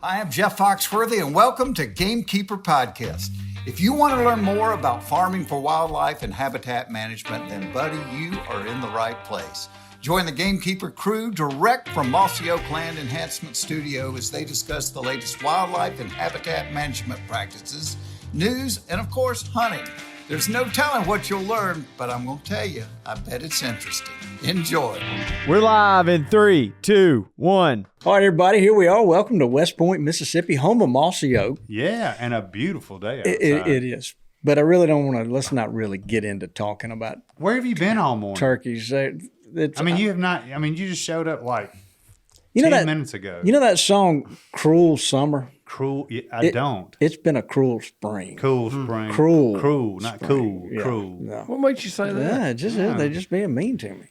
I am Jeff Foxworthy, and welcome to Gamekeeper Podcast. If you want to learn more about farming for wildlife and habitat management, then, buddy, you are in the right place. Join the Gamekeeper crew direct from Mossy Oak Land Enhancement Studio as they discuss the latest wildlife and habitat management practices, news, and, of course, hunting. There's no telling what you'll learn, but I'm going to tell you, I bet it's interesting. Enjoy. We're live in 3, 2, 1. All right, everybody, here we are. Welcome to West Point, Mississippi, home of Mossy Oak. Yeah, and a beautiful day outside. It is. But I really don't want to, let's not really get into talking about Where have you been all morning? turkeys. You have not, you just showed up like 10 minutes ago. You know that song, Cruel Summer? Cruel? Yeah, I don't. It's been a cruel spring. Cool spring. Cruel. Cruel, not spring. cool. Yeah. Cruel. No. What makes you say that? Yeah, they're just being mean to me.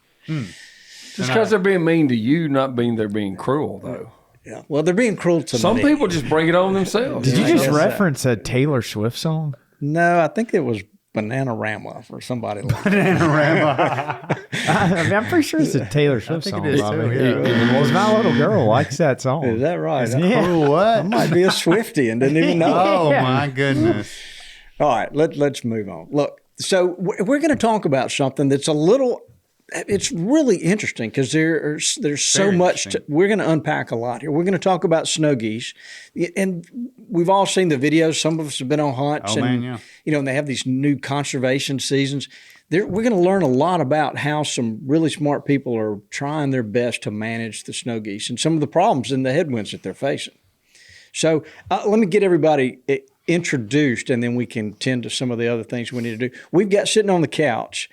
Just because they're being mean to you, not mean they're being cruel, though. Yeah. Well, they're being cruel to Some me. people just bring it on themselves. Did you I just guess reference a Taylor Swift song? No, I think it was Bananarama for somebody like that. I'm pretty sure it's a Taylor Swift think song. it is Bobby. too, yeah. Because my little girl likes that song. Is that right? Yeah. Cruel I what? might be a Swiftie and didn't even know. Oh, my goodness. All right, let's move on. Look, so we're going to talk about something that's it's really interesting because there's so Very much. We're going to unpack a lot here. We're going to talk about snow geese, and we've all seen the videos. Some of us have been on hunts, and and they have these new conservation seasons. We're going to learn a lot about how some really smart people are trying their best to manage the snow geese and some of the problems and the headwinds that they're facing. So let me get everybody introduced, and then we can tend to some of the other things we need to do. We've got sitting on the couch.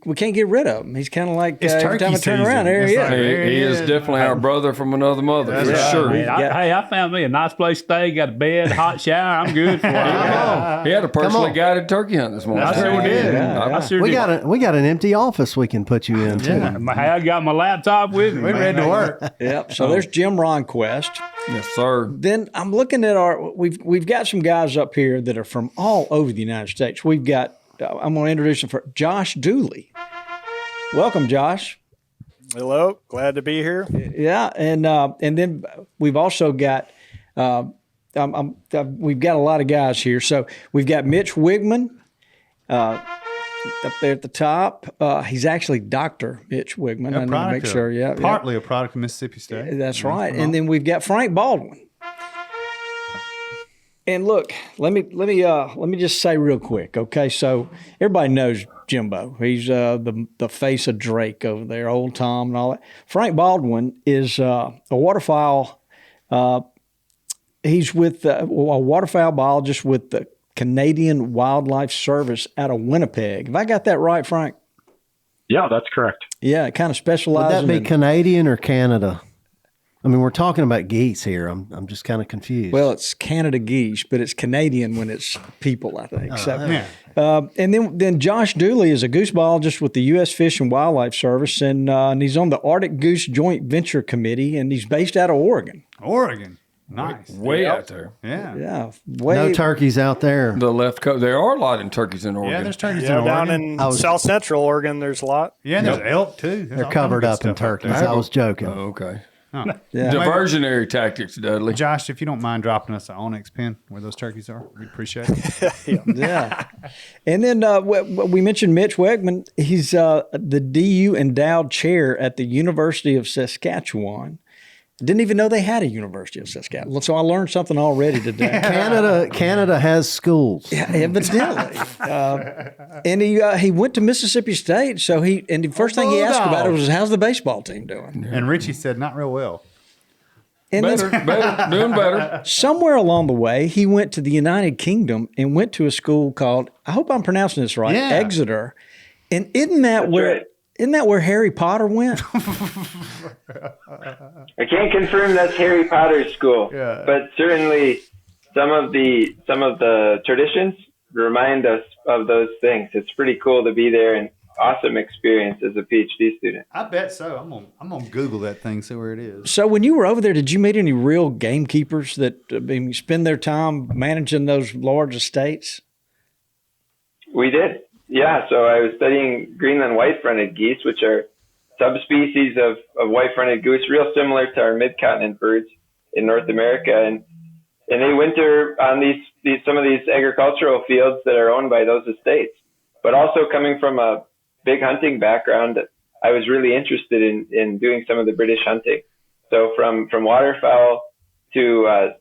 We can't get rid of him. He's kind of like every time I turn around, there he is. He is definitely our brother from another mother, for sure. I found me a nice place to stay, got a bed, hot shower. I'm good for it. He had a personally guided turkey hunt this morning. I sure did. I sure did. We got an empty office we can put you in too. I got my laptop with me. We're ready to work. Yep. So there's Jim Ronquest. Yes, sir. Then I'm looking at we've got some guys up here that are from all over the United States. We've got I'm going to introduce him for Josh Dooley. Welcome, Josh. Hello, glad to be here. Yeah, and then we've also got we've got a lot of guys here. So we've got Mitch Weegman up there at the top. He's actually Dr. Mitch Weegman. I need to make sure. Yeah, partly a product of Mississippi State. That's right. And then we've got Frank Baldwin. And look, let me just say real quick, okay? So everybody knows Jimbo. He's the face of Drake over there, Old Tom and all that. Frank Baldwin is a waterfowl. He's with a waterfowl biologist with the Canadian Wildlife Service out of Winnipeg. Have I got that right, Frank? Yeah, that's correct. Yeah, it kind of specializes. Would that be Canadian or Canada? I mean, we're talking about geese here. I'm just kind of confused. Well, it's Canada geese, but it's Canadian when it's people, I think. And then Josh Dooley is a goose biologist with the U.S. Fish and Wildlife Service, and he's on the Arctic Goose Joint Venture Committee, and he's based out of Oregon. Oregon. Nice. Way out there. Yeah. Yeah. No turkeys out there. The left coast. There are a lot of turkeys in Oregon. Yeah, there's turkeys in Yeah, Oregon. down in South Central Oregon, there's a lot. Yeah, and there's elk too. They're covered up in turkeys. I was joking. Oh, okay. Huh. Yeah. Diversionary tactics, Dudley. Josh, if you don't mind dropping us an onyx pin where those turkeys are, we'd appreciate it. Yeah. And then we mentioned Mitch Weegman. He's the DU endowed chair at the University of Saskatchewan. Didn't even know they had a University of Saskatchewan. So I learned something already today. Canada has schools. Yeah, evidently. And he went to Mississippi State. So the first thing he asked about it was, how's the baseball team doing? And Richie said, not real well. And Better, doing better. Somewhere along the way, he went to the United Kingdom and went to a school called, I hope I'm pronouncing this right, Exeter. And isn't that where Harry Potter went? I can't confirm that's Harry Potter's school, but certainly some of the traditions remind us of those things. It's pretty cool to be there and awesome experience as a PhD student. I bet so. I'm gonna Google that thing, see where it is. So when you were over there, did you meet any real gamekeepers that spend their time managing those large estates? We did. Yeah, so I was studying Greenland white-fronted geese, which are subspecies of white-fronted goose, real similar to our mid-continent birds. in North America, and they winter on these some of these agricultural fields that are owned by those estates. But also coming from a big hunting background, I was really interested in doing some of the British hunting. So from waterfowl to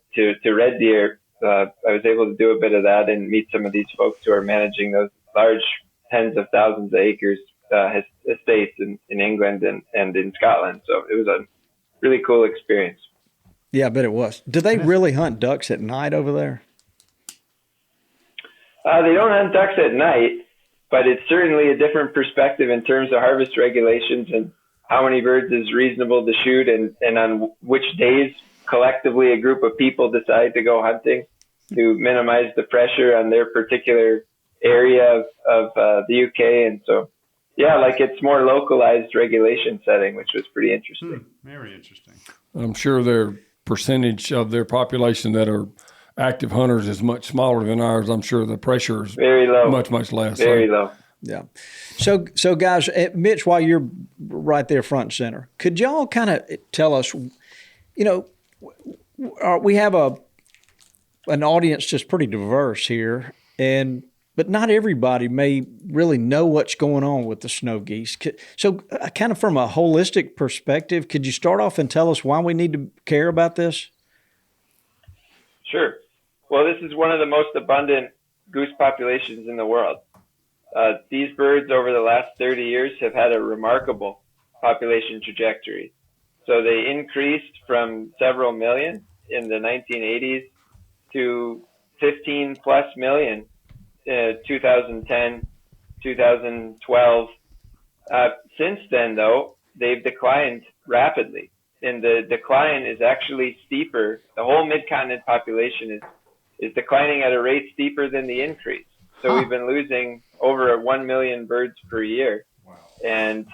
red deer, I was able to do a bit of that and meet some of these folks who are managing those large tens of thousands of acres estates in England and in Scotland. So it was a really cool experience. Yeah, I bet it was. Do they really hunt ducks at night over there? They don't hunt ducks at night, but it's certainly a different perspective in terms of harvest regulations and how many birds is reasonable to shoot and on which days collectively a group of people decide to go hunting to minimize the pressure on their particular area of the UK. And so, yeah, like it's more localized regulation setting, which was pretty interesting. Very interesting. I'm sure their percentage of their population that are active hunters is much smaller than ours. I'm sure the pressure is very low, much less. Very low. Yeah. So guys, Mitch, while you're right there front and center, could y'all kind of tell us, we have an audience that's pretty diverse here, but not everybody may really know what's going on with the snow geese. So kind of from a holistic perspective, could you start off and tell us why we need to care about this? Sure. Well, this is one of the most abundant goose populations in the world. These birds over the last 30 years have had a remarkable population trajectory. So they increased from several million in the 1980s to 15 plus million in 2010, 2012. Since then, though, they've declined rapidly. And the decline is actually steeper. The whole mid-continent population is declining at a rate steeper than the increase. So we've been losing over 1 million birds per year. Wow. And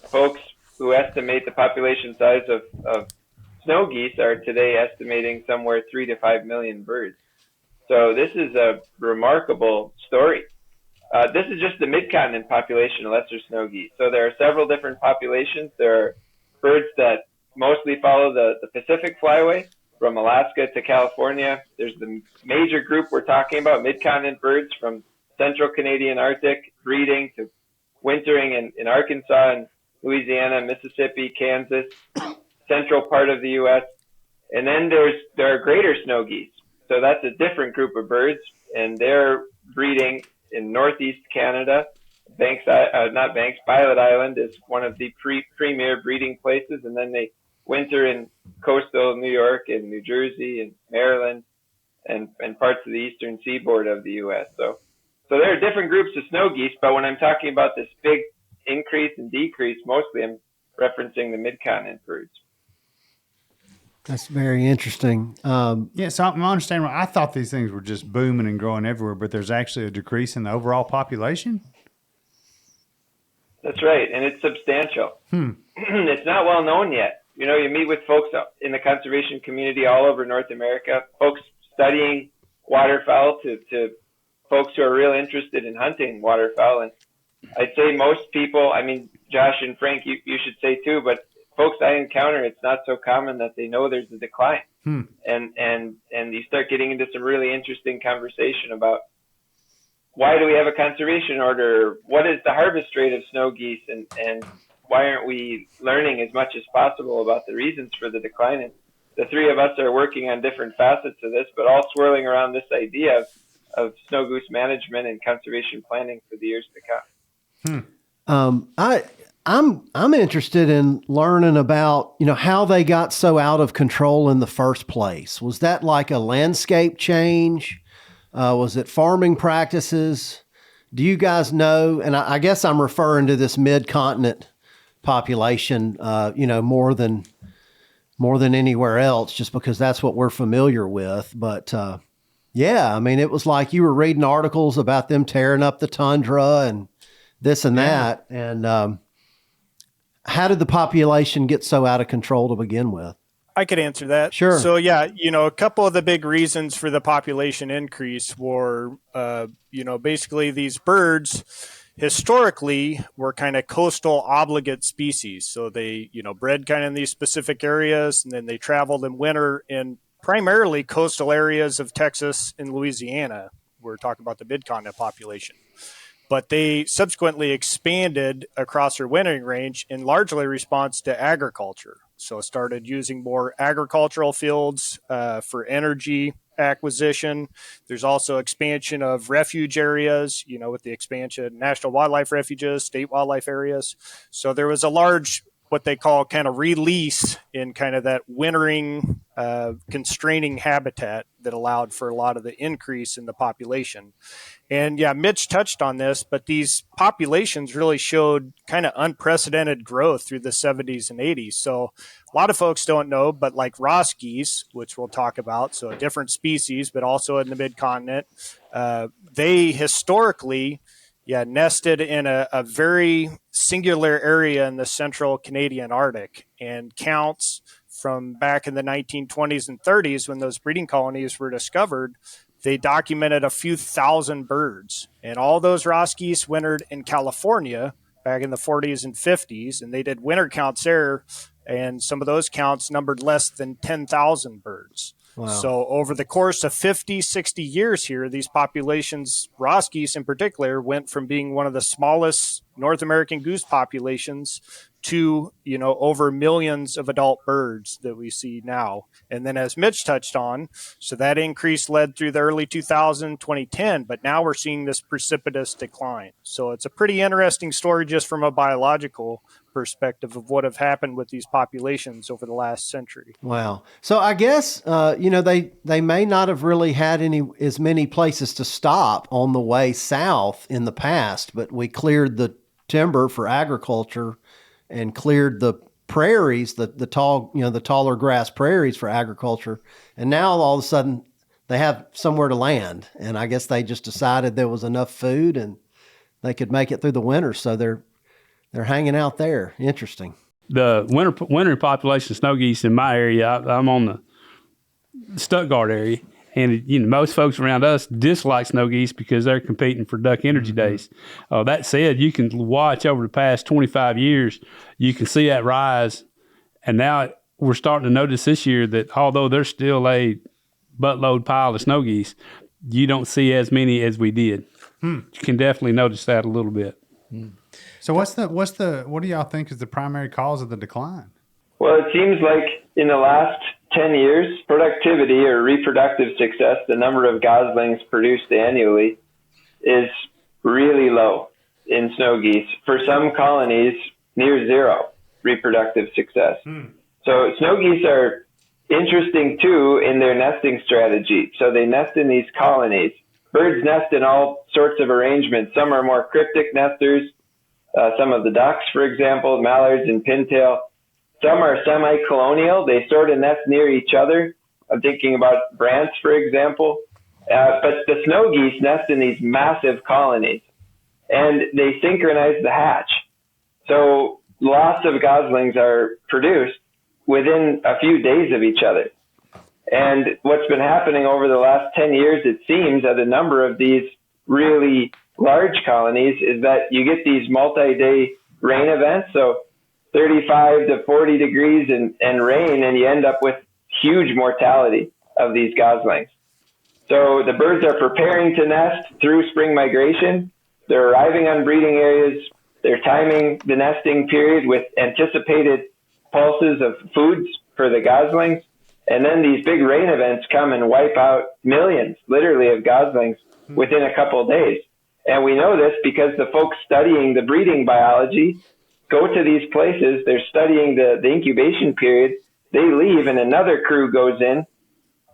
folks who estimate the population size of snow geese are today estimating somewhere 3 to 5 million birds. So this is a remarkable story. This is just the mid-continent population of lesser snow geese. So there are several different populations. There are birds that mostly follow the Pacific flyway from Alaska to California. There's the major group we're talking about, mid-continent birds from central Canadian Arctic, breeding to wintering in Arkansas and Louisiana, Mississippi, Kansas, central part of the U.S. And then there are greater snow geese. So that's a different group of birds, and they're breeding in northeast Canada. Violet Island is one of the premier breeding places, and then they winter in coastal New York and New Jersey and Maryland and parts of the eastern seaboard of the U.S. So there are different groups of snow geese, but when I'm talking about this big increase and decrease, mostly I'm referencing the mid-continent birds. That's very interesting. Yeah, so I'm understanding. I thought these things were just booming and growing everywhere, but there's actually a decrease in the overall population? That's right, and it's substantial. It's not well known yet. You meet with folks in the conservation community all over North America, folks studying waterfowl to folks who are real interested in hunting waterfowl. And I'd say most people, I mean, Josh and Frank, you should say too, but folks I encounter, it's not so common that they know there's a decline. And you start getting into some really interesting conversation about why do we have a conservation order? What is the harvest rate of snow geese? And why aren't we learning as much as possible about the reasons for the decline? And the three of us are working on different facets of this, but all swirling around this idea of snow goose management and conservation planning for the years to come. I'm interested in learning about, how they got so out of control in the first place. Was that like a landscape change? Was it farming practices? Do you guys know? And I guess I'm referring to this mid-continent population, more than anywhere else, just because that's what we're familiar with. But, it was like you were reading articles about them tearing up the tundra and this and that. And, how did the population get so out of control to begin with? I could answer that. Sure. So, a couple of the big reasons for the population increase were, basically these birds, historically were kind of coastal obligate species. So they, bred kind of in these specific areas, and then they traveled in winter in primarily coastal areas of Texas and Louisiana. We're talking about the mid-continent population. But they subsequently expanded across their wintering range in largely response to agriculture. So started using more agricultural fields for energy acquisition. There's also expansion of refuge areas, with the expansion of national wildlife refuges, state wildlife areas. So there was a large, what they call kind of release in kind of that wintering constraining habitat that allowed for a lot of the increase in the population. And yeah, Mitch touched on this, but these populations really showed kind of unprecedented growth through the 70s and 80s. So a lot of folks don't know, but like Ross geese, which we'll talk about, so a different species, but also in the mid-continent, they historically nested in a very singular area in the central Canadian Arctic, and counts from back in the 1920s and 30s when those breeding colonies were discovered, they documented a few thousand birds. And all those Ross geese wintered in California back in the 40s and 50s, and they did winter counts there, and some of those counts numbered less than 10,000 birds. Wow. So over the course of 50, 60 years here, these populations, Ross geese in particular, went from being one of the smallest North American goose populations to, over millions of adult birds that we see now. And then as Mitch touched on, so that increase led through the early 2010, but now we're seeing this precipitous decline. So it's a pretty interesting story just from a biological perspective of what have happened with these populations over the last century. Wow. So I guess, they may not have really had as many places to stop on the way south in the past, but we cleared the timber for agriculture and cleared the prairies, the taller grass prairies for agriculture. And now all of a sudden they have somewhere to land. And I guess they just decided there was enough food and they could make it through the winter. So they're hanging out there. Interesting. The winter population of snow geese in my area, I'm on the Stuttgart area, and most folks around us dislike snow geese because they're competing for duck energy days. That said, you can watch over the past 25 years, you can see that rise, and now we're starting to notice this year that although there's still a buttload pile of snow geese, you don't see as many as we did. You can definitely notice that a little bit. So what do y'all think is the primary cause of the decline? Well, it seems like in the last 10 years, productivity or reproductive success, the number of goslings produced annually, is really low in snow geese. For some colonies, near zero reproductive success. So snow geese are interesting too in their nesting strategy. So they nest in these colonies. Birds nest in all sorts of arrangements. Some are more cryptic nesters. Some of the ducks, for example, mallards and pintail. Some are semi-colonial. They sort of nest near each other. I'm thinking about brants, for example. But the snow geese nest in these massive colonies, and they synchronize the hatch. So lots of goslings are produced within a few days of each other. And what's been happening over the last 10 years, it seems, at a number of these really large colonies, is that you get these multi-day rain events. So 35 to 40 degrees and rain, and you end up with huge mortality of these goslings. So the birds are preparing to nest through spring migration. They're arriving on breeding areas. They're timing the nesting period with anticipated pulses of foods for the goslings. And then these big rain events come and wipe out millions, literally, of goslings within a couple of days. And we know this because the folks studying the breeding biology go to these places. They're studying the incubation period. They leave, and another crew goes in.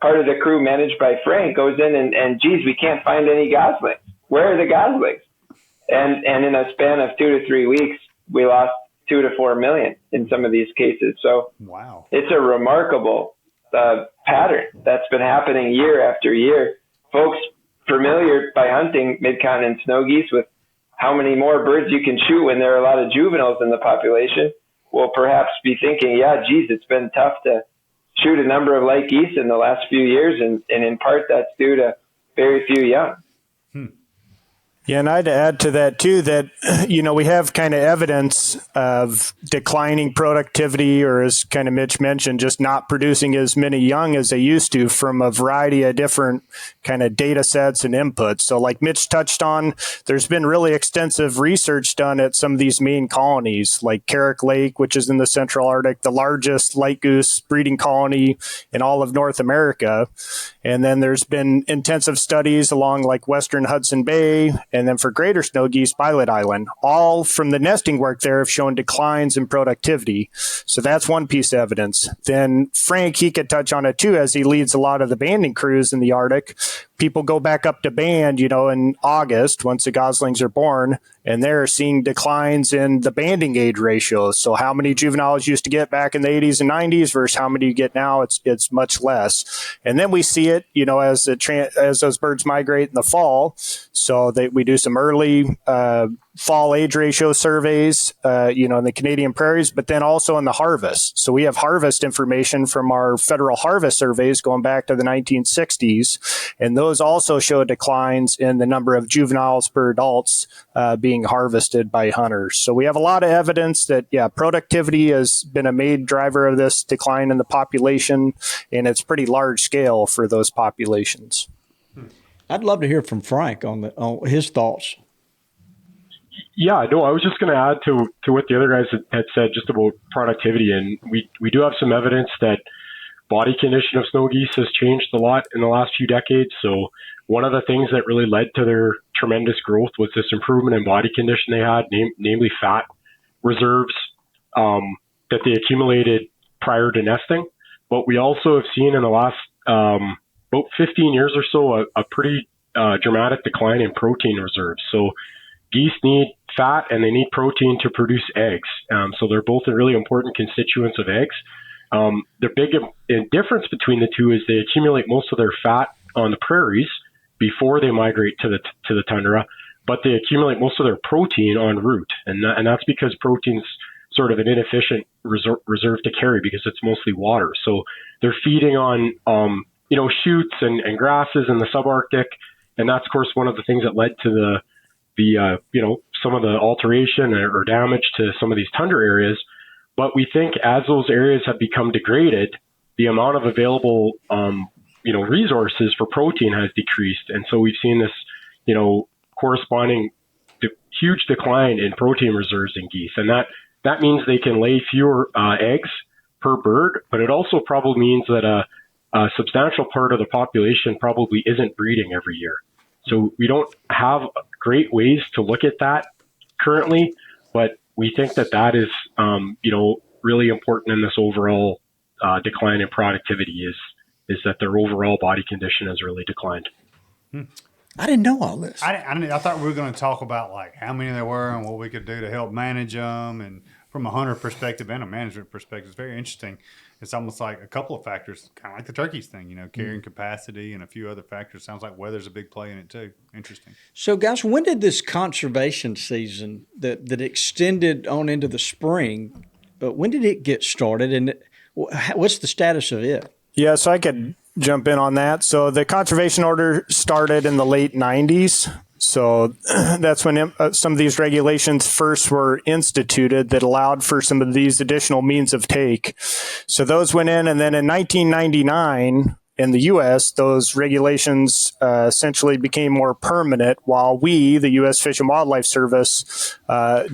Part of the crew managed by Frank goes in and geez, we can't find any goslings. Where are the goslings? And in a span of 2 to 3 weeks, we lost 2 to 4 million in some of these cases. So wow, it's a remarkable pattern that's been happening year after year. Folks familiar by hunting mid-continent snow geese with how many more birds you can shoot when there are a lot of juveniles in the population will perhaps be thinking, yeah, geez, it's been tough to shoot a number of light geese in the last few years, and in part that's due to very few young. Yeah, and I'd add to that too that, we have kind of evidence of declining productivity, or as kind of Mitch mentioned, just not producing as many young as they used to from a variety of different kind of data sets and inputs. So like Mitch touched on, there's been really extensive research done at some of these main colonies, like Carrick Lake, which is in the Central Arctic, the largest light goose breeding colony in all of North America. And then there's been intensive studies along like Western Hudson Bay, and then for greater snow geese, Bylot Island, all from the nesting work there have shown declines in productivity. So that's one piece of evidence. Then Frank, he could touch on it too, as he leads a lot of the banding crews in the Arctic. People go back up to band, in August once the goslings are born, and they're seeing declines in the banding age ratios. So how many juveniles used to get back in the 80s and 90s versus how many you get now, it's much less. And then we see it, as those birds migrate in the fall. So we do some early fall age ratio surveys, in the Canadian prairies, but then also in the harvest. So we have harvest information from our federal harvest surveys going back to the 1960s, and those also show declines in the number of juveniles per adults being harvested by hunters. So we have a lot of evidence that, productivity has been a main driver of this decline in the population, and it's pretty large scale for those populations. I'd love to hear from Frank on his thoughts. Yeah, no, I was just going to add to what the other guys had said just about productivity. And we do have some evidence that body condition of snow geese has changed a lot in the last few decades. So one of the things that really led to their tremendous growth was this improvement in body condition they had, namely fat reserves that they accumulated prior to nesting. But we also have seen in the last about 15 years or so a pretty dramatic decline in protein reserves. So geese need fat and they need protein to produce eggs. So they're both really important constituents of eggs. The big difference between the two is they accumulate most of their fat on the prairies before they migrate to the tundra, but they accumulate most of their protein en route. And that's because protein's sort of an inefficient reserve to carry because it's mostly water. So they're feeding on, shoots and grasses in the subarctic. And that's, of course, one of the things that led to some of the alteration or damage to some of these tundra areas. But we think as those areas have become degraded, the amount of available, resources for protein has decreased. And so we've seen this, corresponding huge decline in protein reserves in geese. And that means they can lay fewer eggs per bird, but it also probably means that a substantial part of the population probably isn't breeding every year. So we don't have great ways to look at that currently, but we think that is, really important in this overall decline in productivity is that their overall body condition has really declined. I didn't know all this. I thought we were going to talk about like how many there were and what we could do to help manage them, and from a hunter perspective and a management perspective, it's very interesting. It's almost like a couple of factors, kind of like the turkeys thing, carrying capacity and a few other factors. Sounds like weather's a big play in it too. Interesting. So, guys, when did this conservation season that extended on into the spring, when did it get started, and what's the status of it? Yeah, so I could jump in on that. So the conservation order started in the late 90s. So that's when some of these regulations first were instituted that allowed for some of these additional means of take. So those went in, and then in 1999, in the U.S., those regulations essentially became more permanent while we, the U.S. Fish and Wildlife Service,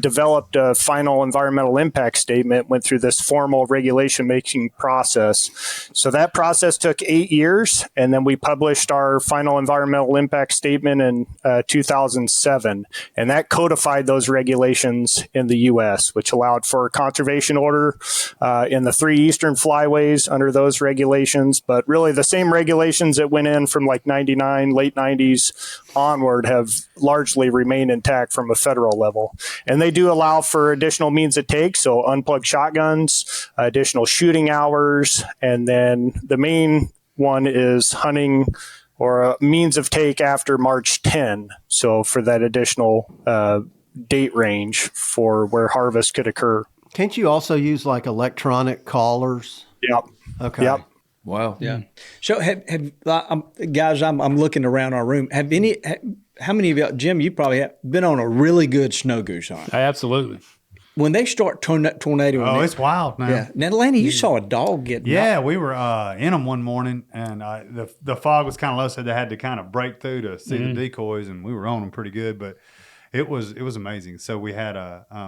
developed a final environmental impact statement, went through this formal regulation making process. So that process took 8 years, and then we published our final environmental impact statement in 2007. And that codified those regulations in the U.S., which allowed for a conservation order in the 3 eastern flyways under those regulations. But really the same regulations that went in from like 99, late 90s onward have largely remained intact from a federal level. And they do allow for additional means of take, so unplugged shotguns, additional shooting hours, and then the main one is hunting or a means of take after March 10. So for that additional date range for where harvest could occur. Can't you also use like electronic collars? Yep. Okay. Yep. Wow. Yeah. So, guys, I'm looking around our room. how many of y'all, Jim, you probably have been on a really good snow goose hunt. Absolutely. When they start tornadoing. Oh, it's wild now. Yeah. Now, Lanny, you saw a dog get knocked. We were in them one morning, and the fog was kind of low, so they had to kind of break through to see the decoys, and we were on them pretty good, but it was amazing. So we had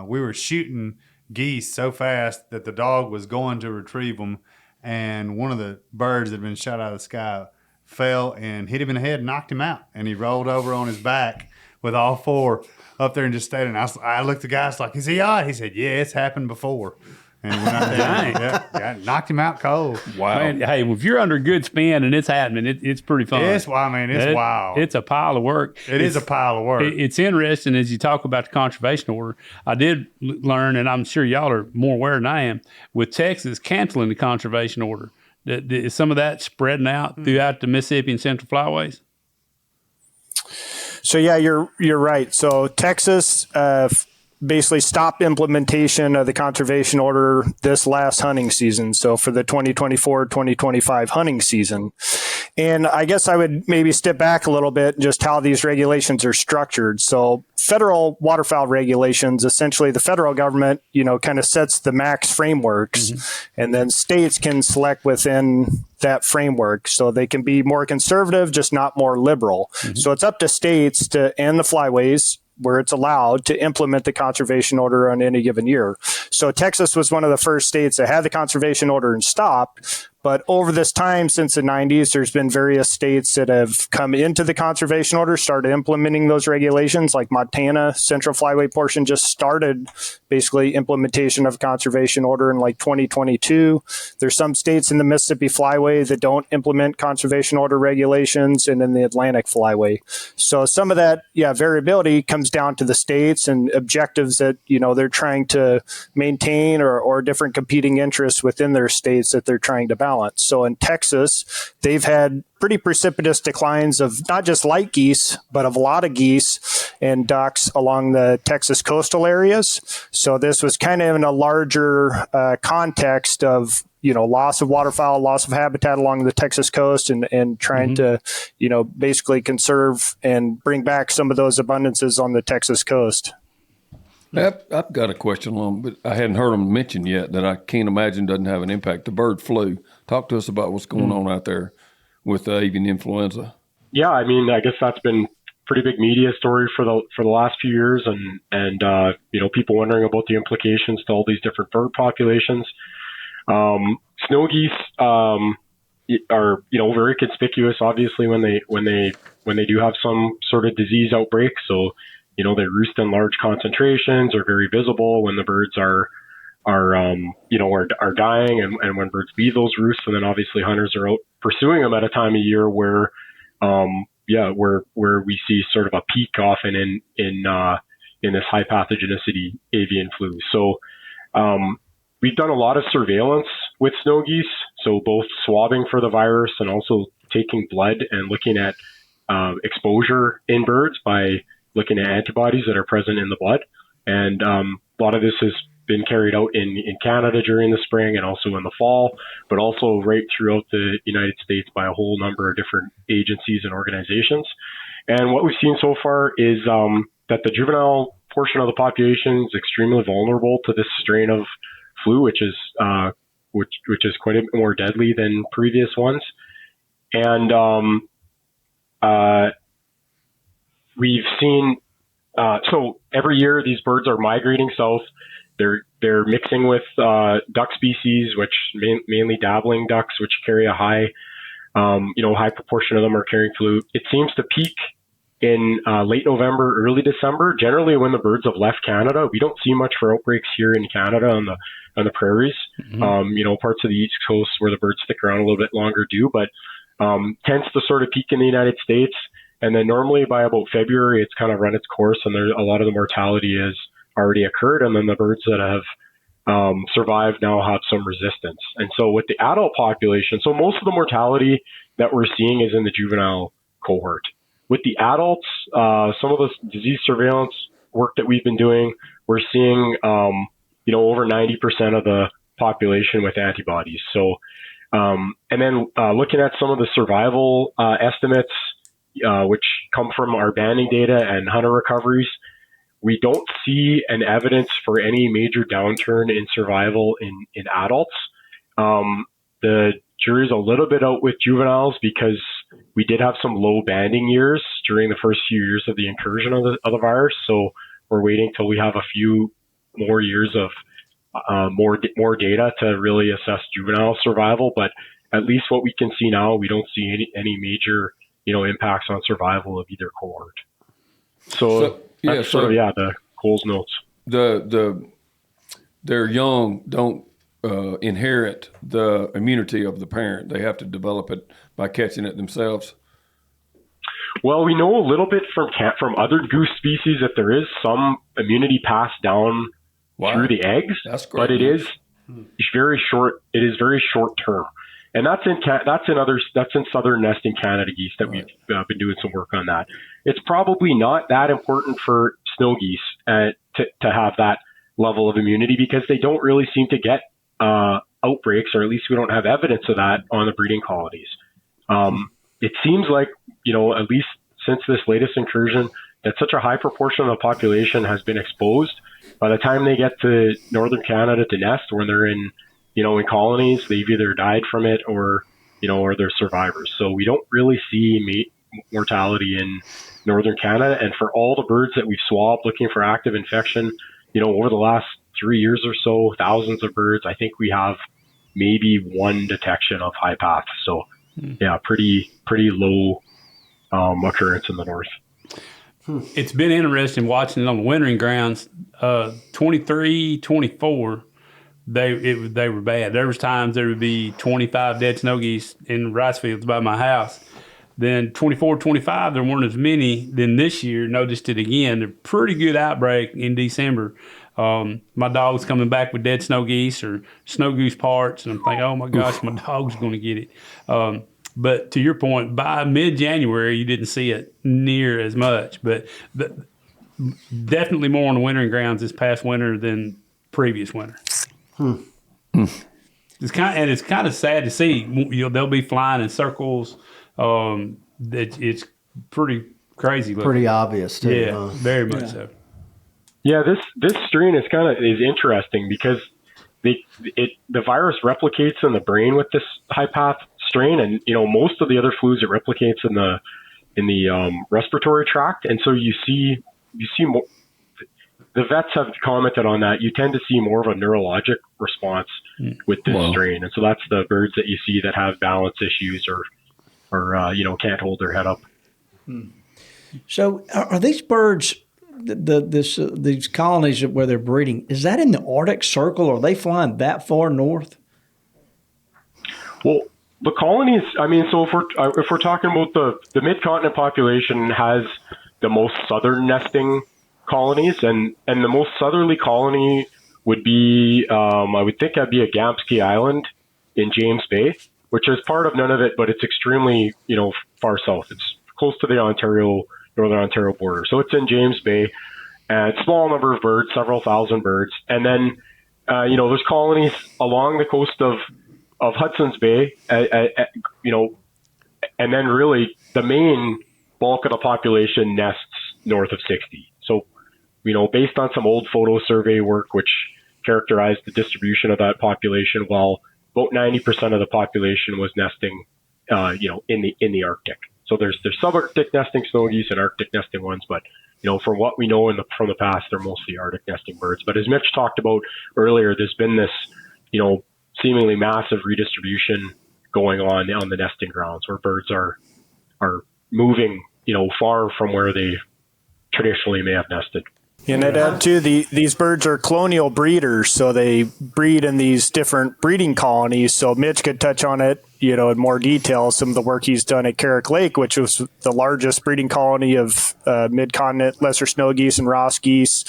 we were shooting geese so fast that the dog was going to retrieve them, and one of the birds that had been shot out of the sky fell and hit him in the head and knocked him out, and he rolled over on his back with all four up there and just stayed. And I looked at the guy, I was like, is he all right? He said, yeah, it's happened before. And went out there and knocked him out cold. Wow. Man, hey, if you're under good spin and it's happening, it's pretty fun. It's wild. It's a pile of work. It is a pile of work. It's interesting as you talk about the conservation order. I did learn, and I'm sure y'all are more aware than I am, with Texas canceling the conservation order. Is some of that spreading out throughout the Mississippi and Central Flyways? So yeah, you're right. So Texas basically stopped implementation of the conservation order this last hunting season. So for the 2024-2025 hunting season. And I guess I would maybe step back a little bit just how these regulations are structured. So federal waterfowl regulations, essentially the federal government, kind of sets the max frameworks, and then states can select within that framework. So they can be more conservative, just not more liberal. So it's up to states and the flyways where it's allowed to implement the conservation order on any given year. So Texas was one of the first states that had the conservation order and stopped. But over this time, since the 90s, there's been various states that have come into the conservation order, started implementing those regulations, like Montana, Central Flyway portion just started basically implementation of conservation order in like 2022. There's some states in the Mississippi Flyway that don't implement conservation order regulations, and in the Atlantic Flyway. So some of that, variability comes down to the states and objectives that, they're trying to maintain or different competing interests within their states that they're trying to balance. So in Texas, they've had pretty precipitous declines of not just light geese, but of a lot of geese and ducks along the Texas coastal areas. So this was kind of in a larger context of, loss of waterfowl, loss of habitat along the Texas coast and trying to, basically conserve and bring back some of those abundances on the Texas coast. I've got a question on, but I hadn't heard them mention yet that I can't imagine doesn't have an impact. The bird flu. Talk to us about what's going on out there with avian influenza. Yeah, I mean, I guess that's been pretty big media story for the last few years, and people wondering about the implications to all these different bird populations. Snow geese are very conspicuous, obviously, when they do have some sort of disease outbreak. So they roost in large concentrations, are very visible when the birds are dying, and when birds leave those roosts, and then obviously hunters are out pursuing them at a time of year where we see sort of a peak often in this high pathogenicity avian flu. So we've done a lot of surveillance with snow geese, so both swabbing for the virus and also taking blood and looking at exposure in birds by looking at antibodies that are present in the blood. And a lot of this has been carried out in Canada during the spring and also in the fall, but also right throughout the United States by a whole number of different agencies and organizations. And what we've seen so far is that the juvenile portion of the population is extremely vulnerable to this strain of flu, which is quite a bit more deadly than previous ones. And we've seen, so every year these birds are migrating south. They're mixing with duck species, which mainly dabbling ducks, which carry a high proportion of them are carrying flu. It seems to peak in late November, early December. Generally, when the birds have left Canada, we don't see much for outbreaks here in Canada on the prairies. Parts of the East Coast where the birds stick around a little bit longer do, but tends to sort of peak in the United States. And then normally by about February, it's kind of run its course, and a lot of the mortality has already occurred. And then the birds that have survived now have some resistance. And so with the adult population, so most of the mortality that we're seeing is in the juvenile cohort. With the adults, some of the disease surveillance work that we've been doing, we're seeing, over 90% of the population with antibodies. So, and then looking at some of the survival estimates, which come from our banding data and hunter recoveries, we don't see an evidence for any major downturn in survival in adults. The jury's a little bit out with juveniles because we did have some low banding years during the first few years of the incursion of the virus. So we're waiting till we have a few more years of more data to really assess juvenile survival. But at least what we can see now, we don't see any major, impacts on survival of either cohort. So that's the Cole's notes. They're young, don't inherit the immunity of the parent. They have to develop it by catching it themselves. Well, we know a little bit from other goose species that there is some immunity passed down through the eggs. That's great. But it is very short. It is very short term, and that's in southern nesting Canada geese that we've been doing some work on that. It's probably not that important for snow geese to have that level of immunity because they don't really seem to get outbreaks, or at least we don't have evidence of that on the breeding colonies. It seems like, at least since this latest incursion, that such a high proportion of the population has been exposed. By the time they get to northern Canada to nest, when they're in colonies, they've either died from it or they're survivors. So we don't really see mortality in northern Canada. And for all the birds that we've swabbed looking for active infection, over the last 3 years or so, thousands of birds, I think we have maybe one detection of high path. So yeah, pretty low occurrence in the north. It's been interesting watching it on the wintering grounds. 23, 24, they were bad. There was times there would be 25 dead snow geese in rice fields by my house. Then 24, 25, there weren't as many. Then this year, noticed it again. A pretty good outbreak in December. My dog's coming back with dead snow geese or snow goose parts, and I'm thinking, oh my gosh, my dog's going to get it. But to your point, by mid-January, you didn't see it near as much. But definitely more on the wintering grounds this past winter than previous winter. It's kind of sad to see. They'll be flying in circles. It's pretty crazy looking. Pretty obvious too. Yeah, very much so. Yeah, this strain is interesting because the virus replicates in the brain with this high path strain, and most of the other flus it replicates in the respiratory tract, and so you see more. The vets have commented on that. You tend to see more of a neurologic response with this strain, and so that's the birds that you see that have balance issues or can't hold their head up. So are these birds, these colonies where they're breeding, is that in the Arctic Circle, or are they flying that far north? Well, the colonies, so if we're talking about the mid-continent population has the most southern nesting colonies, and the most southerly colony would be, I would think that'd be a Gamsky Island in James Bay, which is part of Nunavut, but it's extremely, far south. It's close to the northern Ontario border. So it's in James Bay, and small number of birds, several thousand birds. And then, there's colonies along the coast of Hudson's Bay, and then really the main bulk of the population nests north of 60. So, based on some old photo survey work, which characterized the distribution of that population, while about 90% of the population was nesting, in the Arctic. So there's subarctic nesting snow geese and Arctic nesting ones, but from what we know from the past, they're mostly Arctic nesting birds. But as Mitch talked about earlier, there's been this, seemingly massive redistribution going on the nesting grounds where birds are moving, far from where they traditionally may have nested. And I'd add too, these birds are colonial breeders, so they breed in these different breeding colonies. So Mitch could touch on it, in more detail, some of the work he's done at Carrick Lake, which was the largest breeding colony of mid-continent lesser snow geese and Ross geese,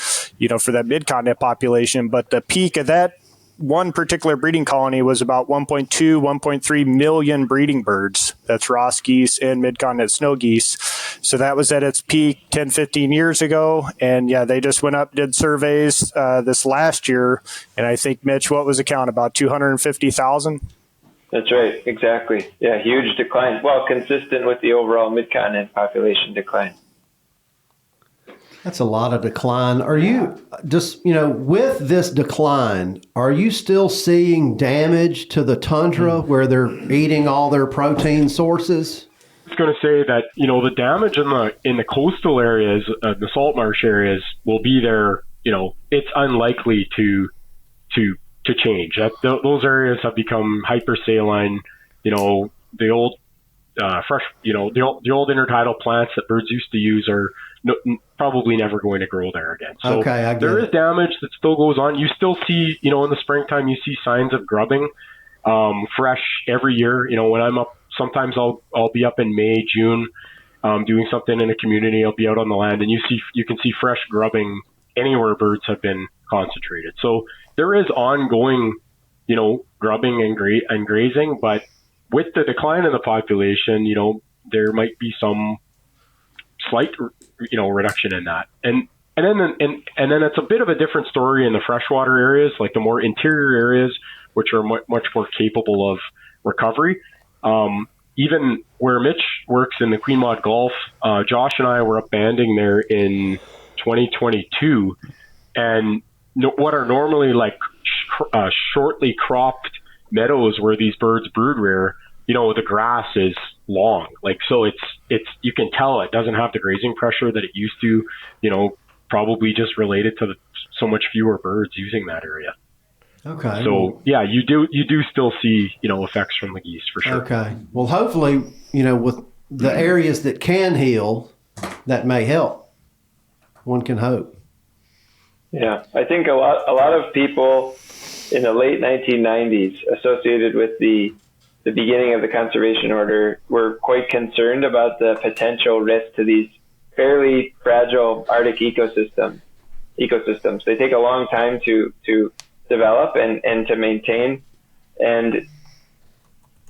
for that mid-continent population. But the peak of that one particular breeding colony was about 1.2, 1.3 million breeding birds. That's Ross geese and mid-continent snow geese. So that was at its peak 10, 15 years ago. And yeah, they just went up, did surveys this last year. And I think, Mitch, what was the count? About 250,000? That's right. Exactly. Yeah, huge decline. Well, consistent with the overall mid-continent population decline. That's a lot of decline. Are you just, with this decline, are you still seeing damage to the tundra where they're eating all their protein sources? I was going to say that, the damage in the coastal areas, the salt marsh areas will be there. It's unlikely to change. Those areas have become hypersaline. The old fresh, the old intertidal plants that birds used to use are probably never going to grow there again. So okay, there is damage that still goes on. You still see, in the springtime, you see signs of grubbing, fresh every year. When I'm up, sometimes I'll be up in May, June, doing something in a community. I'll be out on the land, and you can see fresh grubbing anywhere birds have been concentrated. So there is ongoing, grubbing and grazing, but with the decline in the population, there might be some slight, reduction in that. And then it's a bit of a different story in the freshwater areas, like the more interior areas, which are much more capable of recovery. Even where Mitch works in the Queen Maud Gulf, Josh and I were up banding there in 2022, and what are normally like shortly cropped meadows where these birds brood rear, the grass is long. Like, so it's you can tell it doesn't have the grazing pressure that it used to, probably just related to so much fewer birds using that area. Okay. So yeah, you do still see, effects from the geese for sure. Okay. Well, hopefully, with the areas that can heal, that may help. One can hope. Yeah, I think a lot of people in the late 1990s associated with the beginning of the conservation order were quite concerned about the potential risk to these fairly fragile Arctic ecosystems. They take a long time to develop and to maintain. And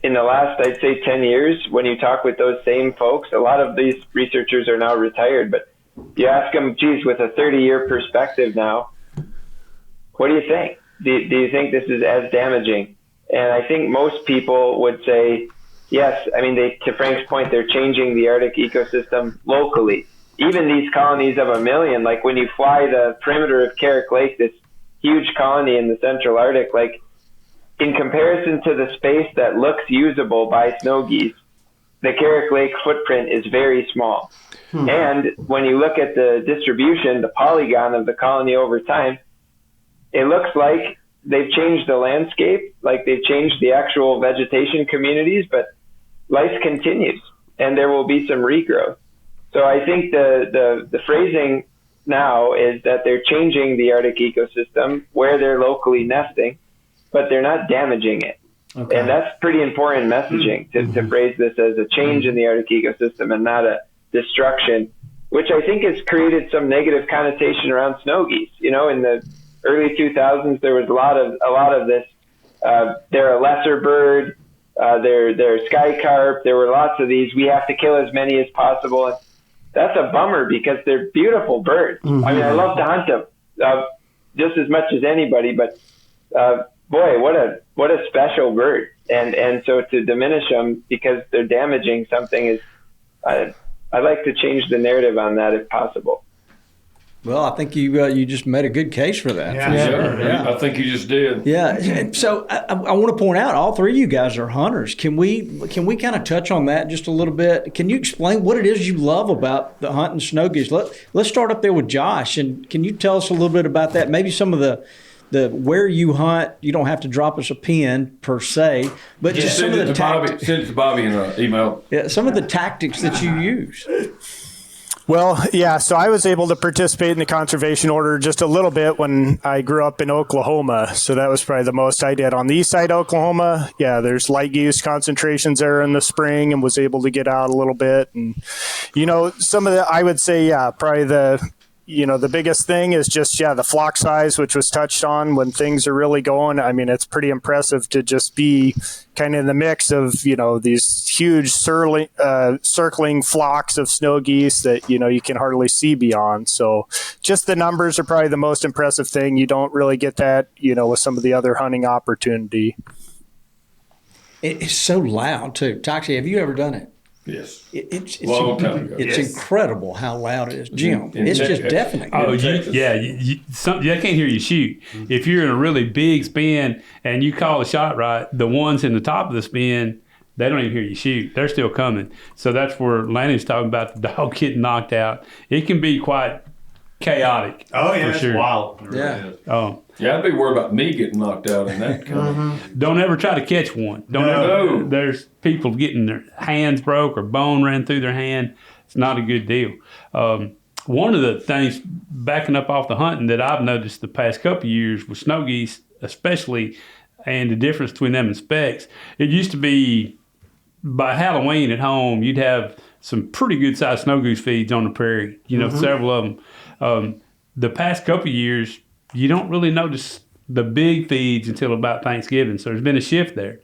in the last, I'd say 10 years, when you talk with those same folks, a lot of these researchers are now retired, but you ask them, geez, with a 30-year perspective now, what do you think? Do you think this is as damaging? And I think most people would say, yes. I mean, to Frank's point, they're changing the Arctic ecosystem locally. Even these colonies of 1 million, like when you fly the perimeter of Carrick Lake, this huge colony in the central Arctic, like in comparison to the space that looks usable by snow geese, the Carrick Lake footprint is very small. And when you look at the distribution, the polygon of the colony over time, it looks like they've changed the landscape, like they've changed the actual vegetation communities, but life continues and there will be some regrowth. So I think the phrasing now is that they're changing the Arctic ecosystem where they're locally nesting, but they're not damaging it. Okay. And that's pretty important messaging to phrase this as a change in the Arctic ecosystem and not a destruction, which I think has created some negative connotation around snow geese. In the early 2000s, there was a lot of this. They're a lesser bird. They're sky carp. There were lots of these. We have to kill as many as possible. And that's a bummer because they're beautiful birds. Mm-hmm. I mean, I love to hunt them just as much as anybody. But boy, what a special bird. And so to diminish them because they're damaging something is. I'd like to change the narrative on that if possible. Well, I think you just made a good case for that. Yeah, for sure. Yeah. I think you just did. Yeah. So I want to point out, all three of you guys are hunters. Can we kind of touch on that just a little bit? Can you explain what it is you love about the hunting snow geese? Let's start up there with Josh. And can you tell us a little bit about that? Maybe some of the where you hunt. You don't have to drop us a pin per se, but just some of the tactics. Send it to Bobby in an email. Yeah, some of the tactics that you use. Well, yeah, so I was able to participate in the conservation order just a little bit when I grew up in Oklahoma. So that was probably the most I did. On the east side of Oklahoma, yeah, there's light goose concentrations there in the spring and was able to get out a little bit. And, some of the, I would say, yeah, probably the biggest thing is just, the flock size, which was touched on when things are really going. I mean, it's pretty impressive to just be kind of in the mix of, these huge circling flocks of snow geese that, you can hardly see beyond. So just the numbers are probably the most impressive thing. You don't really get that, with some of the other hunting opportunity. It's so loud too. Toxie, have you ever done it? Yes. It's Long time ago. It's incredible how loud it is, Jim. It's just deafening. Oh, you can't hear you shoot. If you're in a really big spin and you call a shot right, the ones in the top of the spin, they don't even hear you shoot. They're still coming. So that's where Lanny's talking about the dog getting knocked out. It can be quite chaotic. Oh, yeah, for sure. It's wild. It really is. Yeah, I'd be worried about me getting knocked out in that kind of. Don't ever try to catch one. No. There's people getting their hands broke or bone ran through their hand. It's not a good deal. One of the things, backing up off the hunting, that I've noticed the past couple of years with snow geese especially, and the difference between them and specks, it used to be by Halloween at home, you'd have some pretty good-sized snow goose feeds on the prairie, several of them. The past couple of years, you don't really notice the big feeds until about Thanksgiving. So there's been a shift there.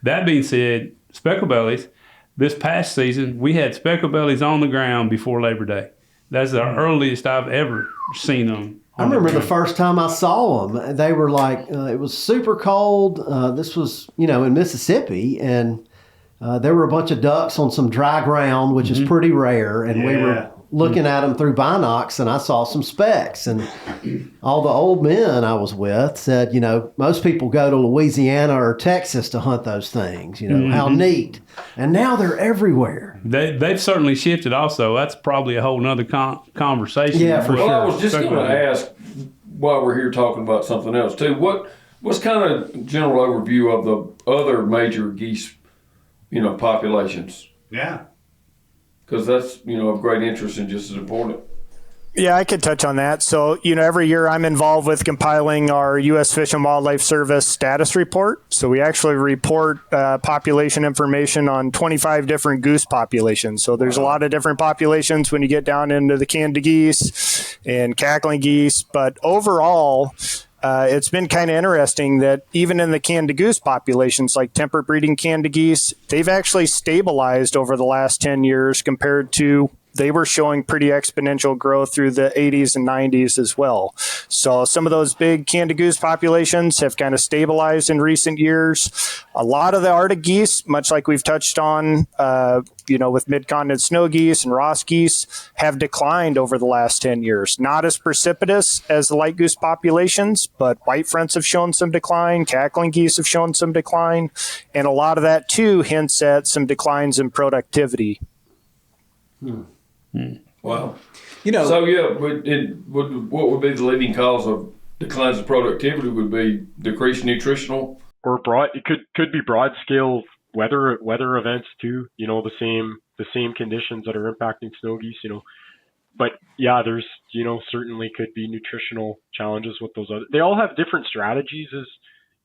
That being said, speckled bellies, this past season, we had speckled bellies on the ground before Labor Day. That's the earliest I've ever seen them. I remember the first time I saw them. They were like, it was super cold. This was, in Mississippi, and there were a bunch of ducks on some dry ground, which is pretty rare. And we were looking at them through binocs, and I saw some specks. And all the old men I was with said, most people go to Louisiana or Texas to hunt those things. How neat. And now they're everywhere. They've certainly shifted also. That's probably a whole nother conversation. Yeah, for sure. I was just going to ask, while we're here talking about something else too, what's kind of general overview of the other major geese, populations? Yeah. Because that's, of great interest and just as important. Yeah, I could touch on that. So, every year I'm involved with compiling our U.S. Fish and Wildlife Service status report. So we actually report population information on 25 different goose populations. So there's a lot of different populations when you get down into the Canada geese and cackling geese. But overall, it's been kind of interesting that even in the Canada goose populations, like temperate breeding Canada geese, they've actually stabilized over the last 10 years compared to they were showing pretty exponential growth through the 80s and 90s as well. So some of those big Canada goose populations have kind of stabilized in recent years. A lot of the Arctic geese, much like we've touched on, with mid-continent snow geese and Ross geese, have declined over the last 10 years. Not as precipitous as the light goose populations, but white fronts have shown some decline, cackling geese have shown some decline, and a lot of that too hints at some declines in productivity. Wow. So what would be the leading cause of declines in productivity? Would be decreased nutritional, or broad. It could be broad scale weather events too. The same conditions that are impacting snow geese. But yeah, there's certainly could be nutritional challenges with those other. They all have different strategies. Is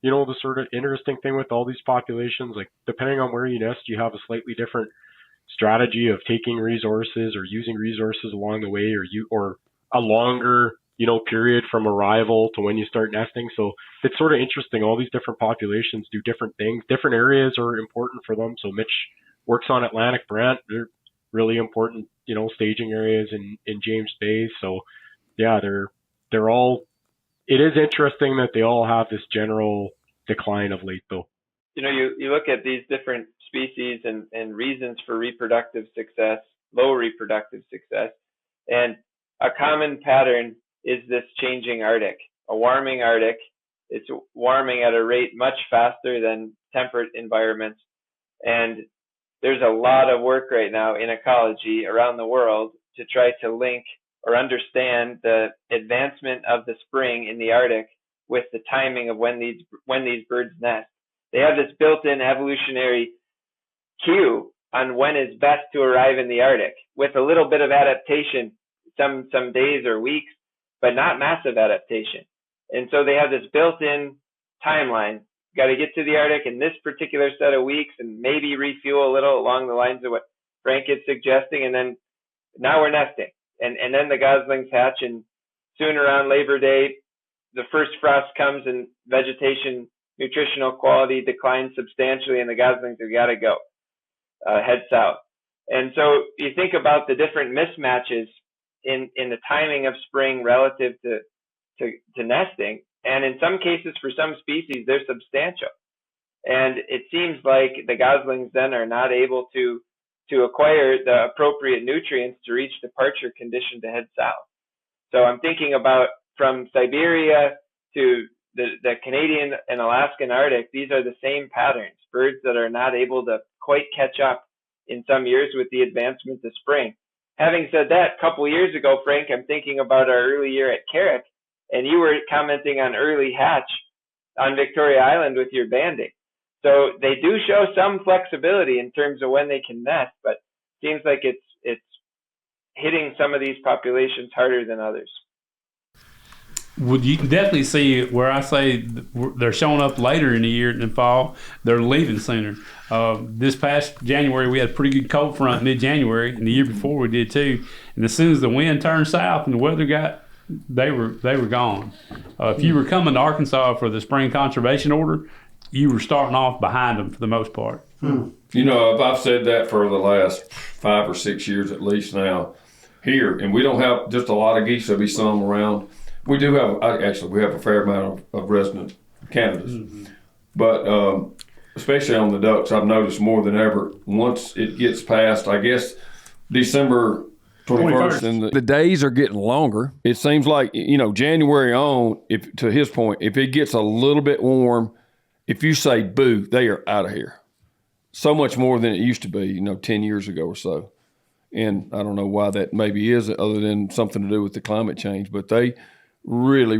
the sort of interesting thing with all these populations. Like depending on where you nest, you have a slightly different strategy of taking resources or using resources along the way, or a longer period from arrival to when you start nesting. So it's sort of interesting. All these different populations do different things. Different areas are important for them. So Mitch works on Atlantic Brant. They're really important, staging areas in James Bay. So yeah, they're all. It is interesting that they all have this general decline of late, though. You look at these different species and reasons for reproductive success, low reproductive success, and a common pattern is this changing Arctic. A warming Arctic, it's warming at a rate much faster than temperate environments, and there's a lot of work right now in ecology around the world to try to link or understand the advancement of the spring in the Arctic with the timing of when these birds nest. They have this built-in evolutionary cue on when is best to arrive in the Arctic, with a little bit of adaptation, some days or weeks, but not massive adaptation. And so they have this built-in timeline. Got to get to the Arctic in this particular set of weeks and maybe refuel a little along the lines of what Frank is suggesting, and then now we're nesting. And then the goslings hatch, and soon around Labor Day, the first frost comes and vegetation nutritional quality declines substantially, and the goslings have got to go, head south. And so you think about the different mismatches in the timing of spring relative to nesting, and in some cases, for some species, they're substantial. And it seems like the goslings then are not able to acquire the appropriate nutrients to reach departure condition to head south. So I'm thinking about from Siberia to the Canadian and Alaskan Arctic, these are the same patterns, birds that are not able to quite catch up in some years with the advancement of spring. Having said that, a couple years ago, Frank, I'm thinking about our early year at Carrick, and you were commenting on early hatch on Victoria Island with your banding. So they do show some flexibility in terms of when they can nest, but it seems like it's hitting some of these populations harder than others. Well, you can definitely see where I say they're showing up later in the year than fall. They're leaving sooner. This past January, we had a pretty good cold front mid-January, and the year before we did too. And as soon as the wind turned south and the weather got, they were gone. If you were coming to Arkansas for the spring conservation order, you were starting off behind them for the most part. You know, I've said that for the last 5 or 6 years at least now here, and we don't have just a lot of geese. There'll be some around. We do have, actually, we have a fair amount of resident Canadas. But especially on the ducks, I've noticed more than ever, once it gets past, I guess, December 21st, and the days are getting longer. It seems like, you know, January on, if to his point, if it gets a little bit warm, if you say boo, they are out of here. So much more than it used to be, 10 years ago or so. And I don't know why that maybe is, other than something to do with the climate change. But they really,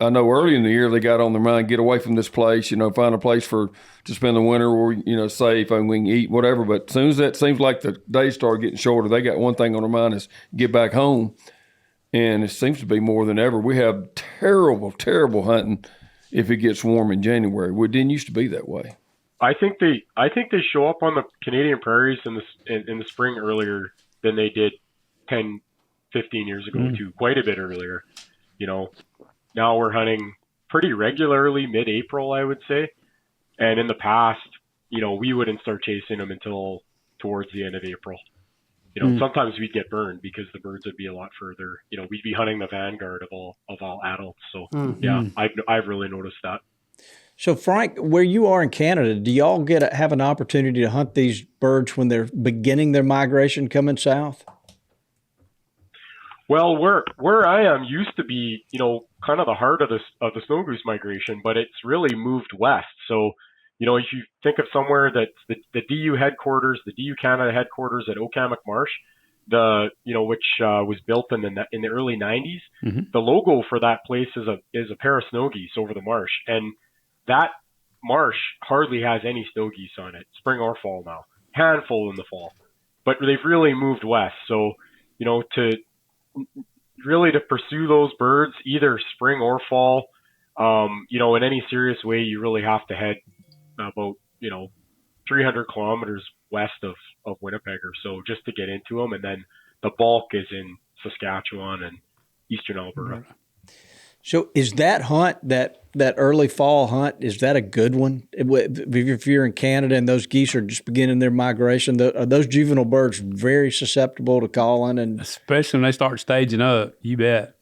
I know early in the year they got on their mind, get away from this place, find a place to spend the winter or, safe and we can eat, whatever. But as soon as that seems like the days start getting shorter, they got one thing on their mind is get back home. And it seems to be more than ever. We have terrible, terrible hunting if it gets warm in January. It didn't used to be that way. I think they show up on the Canadian prairies in the spring earlier than they did 10, 15 years ago too, quite a bit earlier. Now we're hunting pretty regularly mid-April, I would say. And in the past, we wouldn't start chasing them until towards the end of April. Sometimes we'd get burned because the birds would be a lot further. We'd be hunting the vanguard of all adults. So yeah, I've really noticed that. So Frank, where you are in Canada, do y'all have an opportunity to hunt these birds when they're beginning their migration coming south? Well, where I am used to be, kind of the heart of the snow goose migration, but it's really moved west. So, if you think of somewhere that's the DU headquarters, the DU Canada headquarters at Okanagan Marsh, which was built in the early 90s, the logo for that place is a pair of snow geese over the marsh, and that marsh hardly has any snow geese on it, spring or fall now. Handful in the fall, but they've really moved west. So, to pursue those birds, either spring or fall, in any serious way, you really have to head about, 300 kilometers west of Winnipeg or so just to get into them. And then the bulk is in Saskatchewan and eastern Alberta. So is that hunt, that early fall hunt, is that a good one? If you're in Canada and those geese are just beginning their migration, are those juvenile birds very susceptible to calling? And especially when they start staging up, you bet.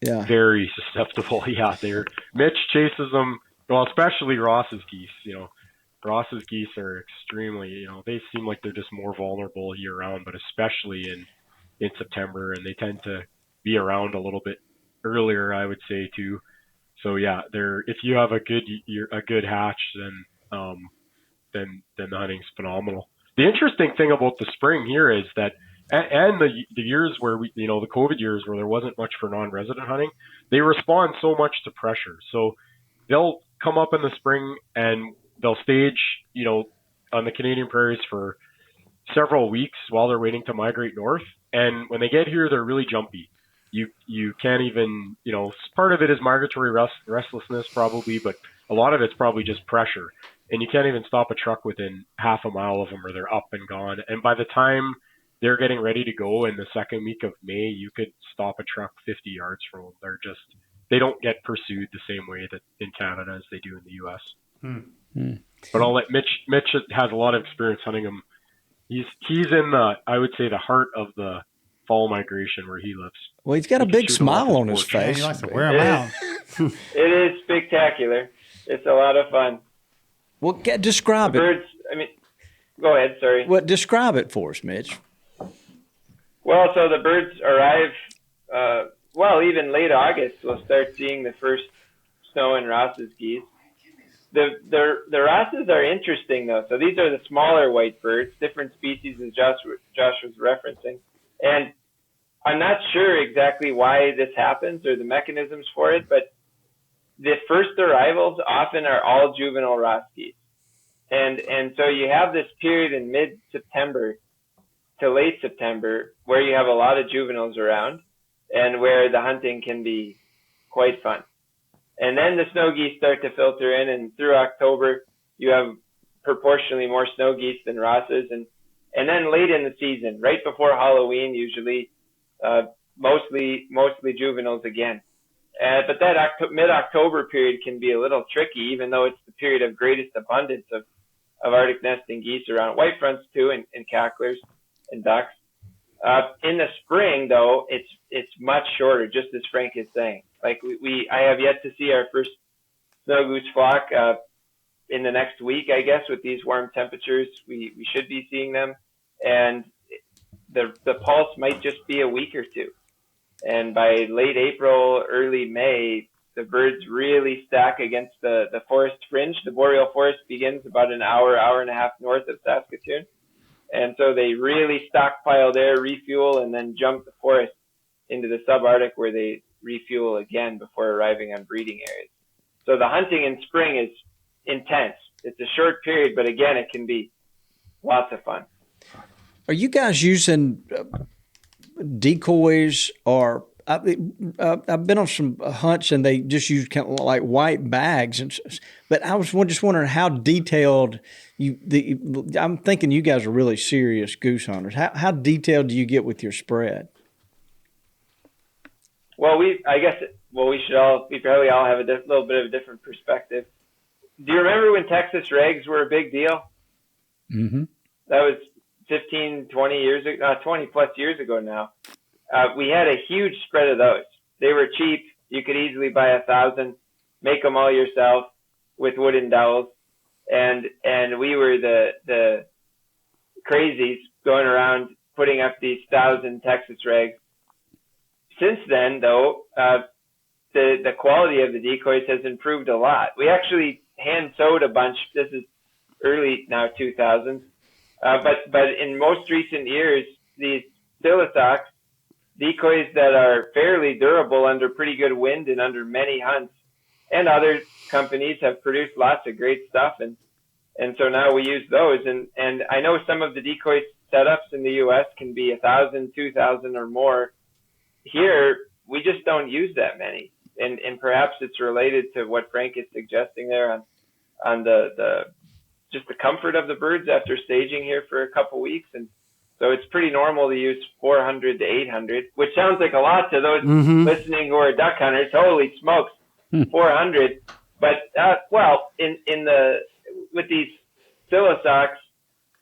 Yeah. Very susceptible. Yeah, Mitch chases them, well, especially Ross's geese. Ross's geese are extremely, they seem like they're just more vulnerable year round, but especially in September, and they tend to be around a little bit earlier, I would say too. So yeah, if you have a good hatch, then the hunting's phenomenal. The interesting thing about the spring here is that, and the years where the COVID years where there wasn't much for non-resident hunting, they respond so much to pressure. So they'll come up in the spring and they'll stage, on the Canadian prairies for several weeks while they're waiting to migrate north. And when they get here, they're really jumpy. You can't even, part of it is migratory restlessness probably, but a lot of it's probably just pressure. And you can't even stop a truck within half a mile of them or they're up and gone. And by the time they're getting ready to go in the second week of May, you could stop a truck 50 yards from them. They don't get pursued the same way that in Canada as they do in the U.S. But I'll let Mitch has a lot of experience hunting them. He's in I would say the heart of the fall migration where he lives. Well, he's got a big smile on his face. He likes to wear them out. It is spectacular. It's a lot of fun. Well, describe it. Birds, go ahead, sorry. Well, describe it for us, Mitch. Well, so the birds arrive, even late August, we'll start seeing the first snow and Ross's geese. The Rosses are interesting, though. So these are the smaller white birds, different species as Josh was referencing. And I'm not sure exactly why this happens or the mechanisms for it, but the first arrivals often are all juvenile Ross geese. And so you have this period in mid-September to late September where you have a lot of juveniles around and where the hunting can be quite fun. And then the snow geese start to filter in, and through October, you have proportionally more snow geese than Rosses. And then late in the season, right before Halloween, usually, mostly juveniles again. But that mid-October period can be a little tricky, even though it's the period of greatest abundance of Arctic nesting geese around, white fronts too, and cacklers and ducks. In the spring, though, it's much shorter, just as Frank is saying. Like I have yet to see our first snow goose flock in the next week, I guess, with these warm temperatures. We should be seeing them, and the pulse might just be a week or two. And by late April, early May, the birds really stack against the forest fringe. The boreal forest begins about an hour and a half north of Saskatoon. And so they really stockpile there, refuel, and then jump the forest into the subarctic where they refuel again before arriving on breeding areas. So the hunting in spring is intense. It's a short period, but again, it can be lots of fun. Are you guys using decoys, or I've been on some hunts and they just use kind of like white bags, but I was just wondering how detailed I'm thinking you guys are really serious goose hunters. How detailed do you get with your spread? Well, we probably all have a little bit of a different perspective. Do you remember when Texas regs were a big deal? Mm-hmm. That was 15, 20 years ago, 20 plus years ago now. We had a huge spread of those. They were cheap. You could easily buy 1,000, make them all yourself with wooden dowels. And we were the crazies going around putting up these 1,000 Texas regs. Since then, though, the quality of the decoys has improved a lot. We actually hand sewed a bunch. This is early now 2000s. But in most recent years, these Silasox decoys that are fairly durable under pretty good wind and under many hunts, and other companies have produced lots of great stuff, and so now we use those. And I know some of the decoy setups in the U.S. can be 1,000, 2,000 or more. Here, we just don't use that many, and perhaps it's related to what Frank is suggesting there on the just the comfort of the birds after staging here for a couple weeks. And so it's pretty normal to use 400 to 800, which sounds like a lot to those listening who are duck hunters. Holy smokes, 400. But, with these Silasox,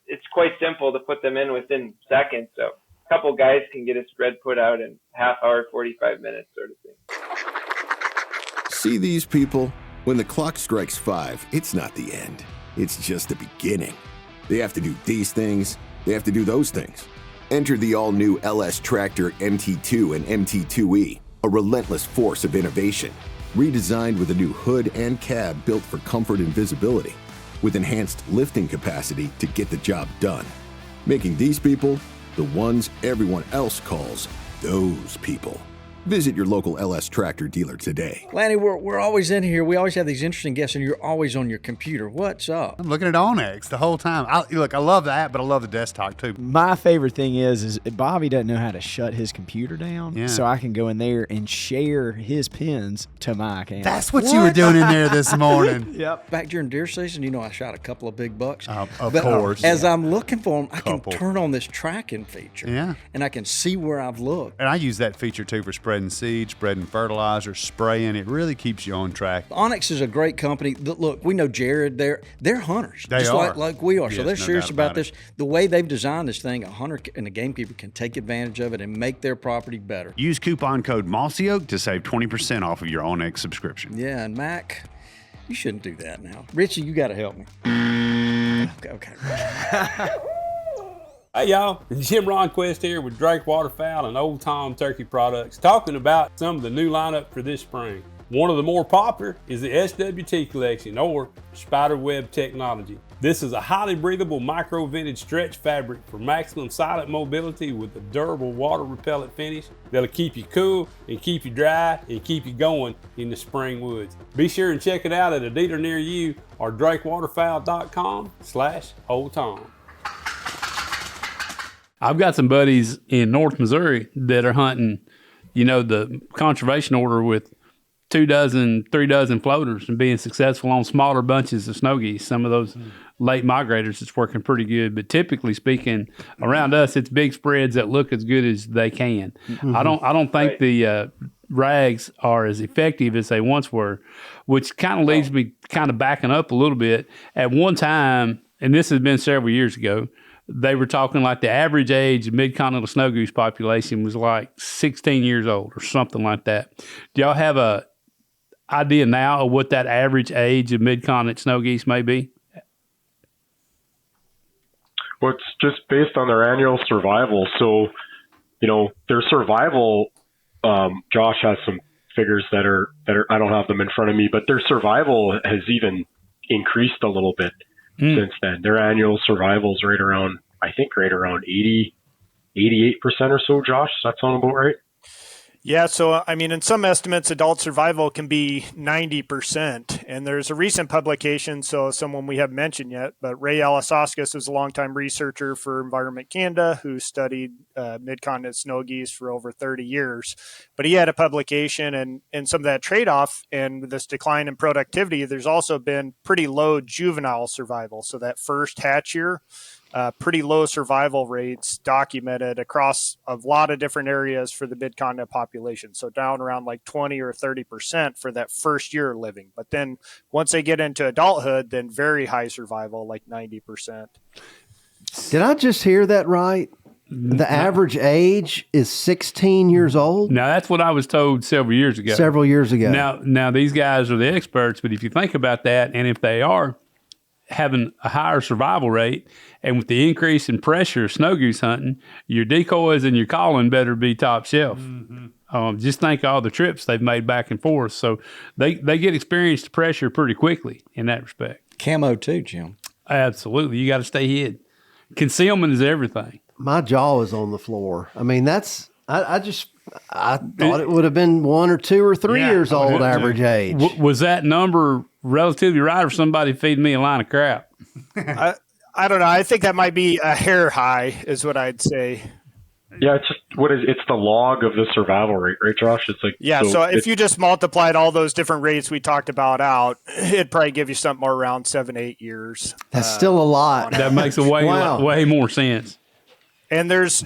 it's quite simple to put them in within seconds. So a couple guys can get a spread put out in half hour, 45 minutes sort of thing. See these people? When the clock strikes 5, it's not the end. It's just the beginning. They have to do these things. They have to do those things. Enter the all-new LS Tractor MT2 and MT2E, a relentless force of innovation. Redesigned with a new hood and cab built for comfort and visibility, with enhanced lifting capacity to get the job done. Making these people the ones everyone else calls those people. Visit your local LS Tractor dealer today. Lanny, we're always in here. We always have these interesting guests, and you're always on your computer. What's up? I'm looking at Onyx the whole time. I love the app, but I love the desktop too. My favorite thing is Bobby doesn't know how to shut his computer down, so I can go in there and share his pins to my account. That's what you were doing in there this morning. Yep. Back during deer season, I shot a couple of big bucks. Of course. As I'm looking for them, I can turn on this tracking feature. Yeah. And I can see where I've looked. And I use that feature too for spreading seed, spreading fertilizer, spraying. It really keeps you on track. Onyx is a great company. Look, we know Jared. They're hunters. They just are. like we are. Yes, so they're no serious doubt about about this. The way they've designed this thing, a hunter and a gamekeeper can take advantage of it and make their property better. Use coupon code Mossy Oak to save 20% off of your Onyx subscription. Yeah, and Mac, You shouldn't do that now. Richie, you got to help me. Okay. Hey y'all, Jim Ronquist here with Drake Waterfowl and Old Tom Turkey Products, talking about some of the new lineup for this spring. One of the more popular is the SWT collection, or Spiderweb technology. This is a highly breathable micro-vented stretch fabric for maximum silent mobility with a durable water-repellent finish that'll keep you cool and keep you dry and keep you going in the spring woods. Be sure and check it out at a dealer near you or drakewaterfowl.com/Old Tom. I've got some buddies in North Missouri that are hunting, the conservation order with 2 dozen, 3 dozen floaters and being successful on smaller bunches of snow geese. Some of those late migrators, it's working pretty good. But typically speaking, around us, it's big spreads that look as good as they can. Mm-hmm. I don't think the rags are as effective as they once were, which kind of leaves me kind of backing up a little bit. At one time, and this has been several years ago, they were talking like the average age of mid-continental snow goose population was like 16 years old or something like that. Do y'all have a idea now of what that average age of mid-continent snow geese may be? Well, it's just based on their annual survival. So, their survival, Josh has some figures that are, I don't have them in front of me, but their survival has even increased a little bit since then. Their annual survival is right around 80, 88% or so, Josh. Does that sound about right? Yeah, so in some estimates, adult survival can be 90%. And there's a recent publication, so someone we haven't mentioned yet, but Ray Alasauskas was a longtime researcher for Environment Canada who studied mid-continent snow geese for over 30 years. But he had a publication, and some of that trade-off and this decline in productivity, there's also been pretty low juvenile survival. So that first hatch year, pretty low survival rates documented across a lot of different areas for the mid-continent population. So down around like 20 or 30% for that first year living. But then once they get into adulthood, then very high survival, like 90%. Did I just hear that right? The average age is 16 years old? Now, that's what I was told several years ago. Now these guys are the experts, but if you think about that, and if they are having a higher survival rate, and with the increase in pressure of snow goose hunting, your decoys and your calling better be top shelf. Mm-hmm. Just think of all the trips they've made back and forth. So they get experienced pressure pretty quickly in that respect. Camo too, Jim. Absolutely. You got to stay hid. Concealment is everything. My jaw is on the floor. I thought it would have been 1 or 2 or 3 years old average age. Was that number relatively right, or somebody feeding me a line of crap? I don't know. I think that might be a hair high is what I'd say. Yeah, it's the log of the survival rate, right, Josh? It's like, so if you just multiplied all those different rates we talked about out, it'd probably give you something more around 7-8 years. That's still a lot. That makes way more sense. And there's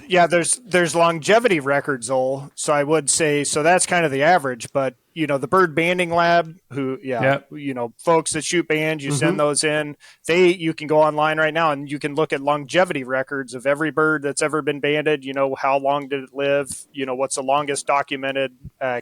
longevity records, Zoll. So I would say, so that's kind of the average, but the bird banding lab folks that shoot bands, you send those in, you can go online right now and you can look at longevity records of every bird that's ever been banded. How long did it live? What's the longest documented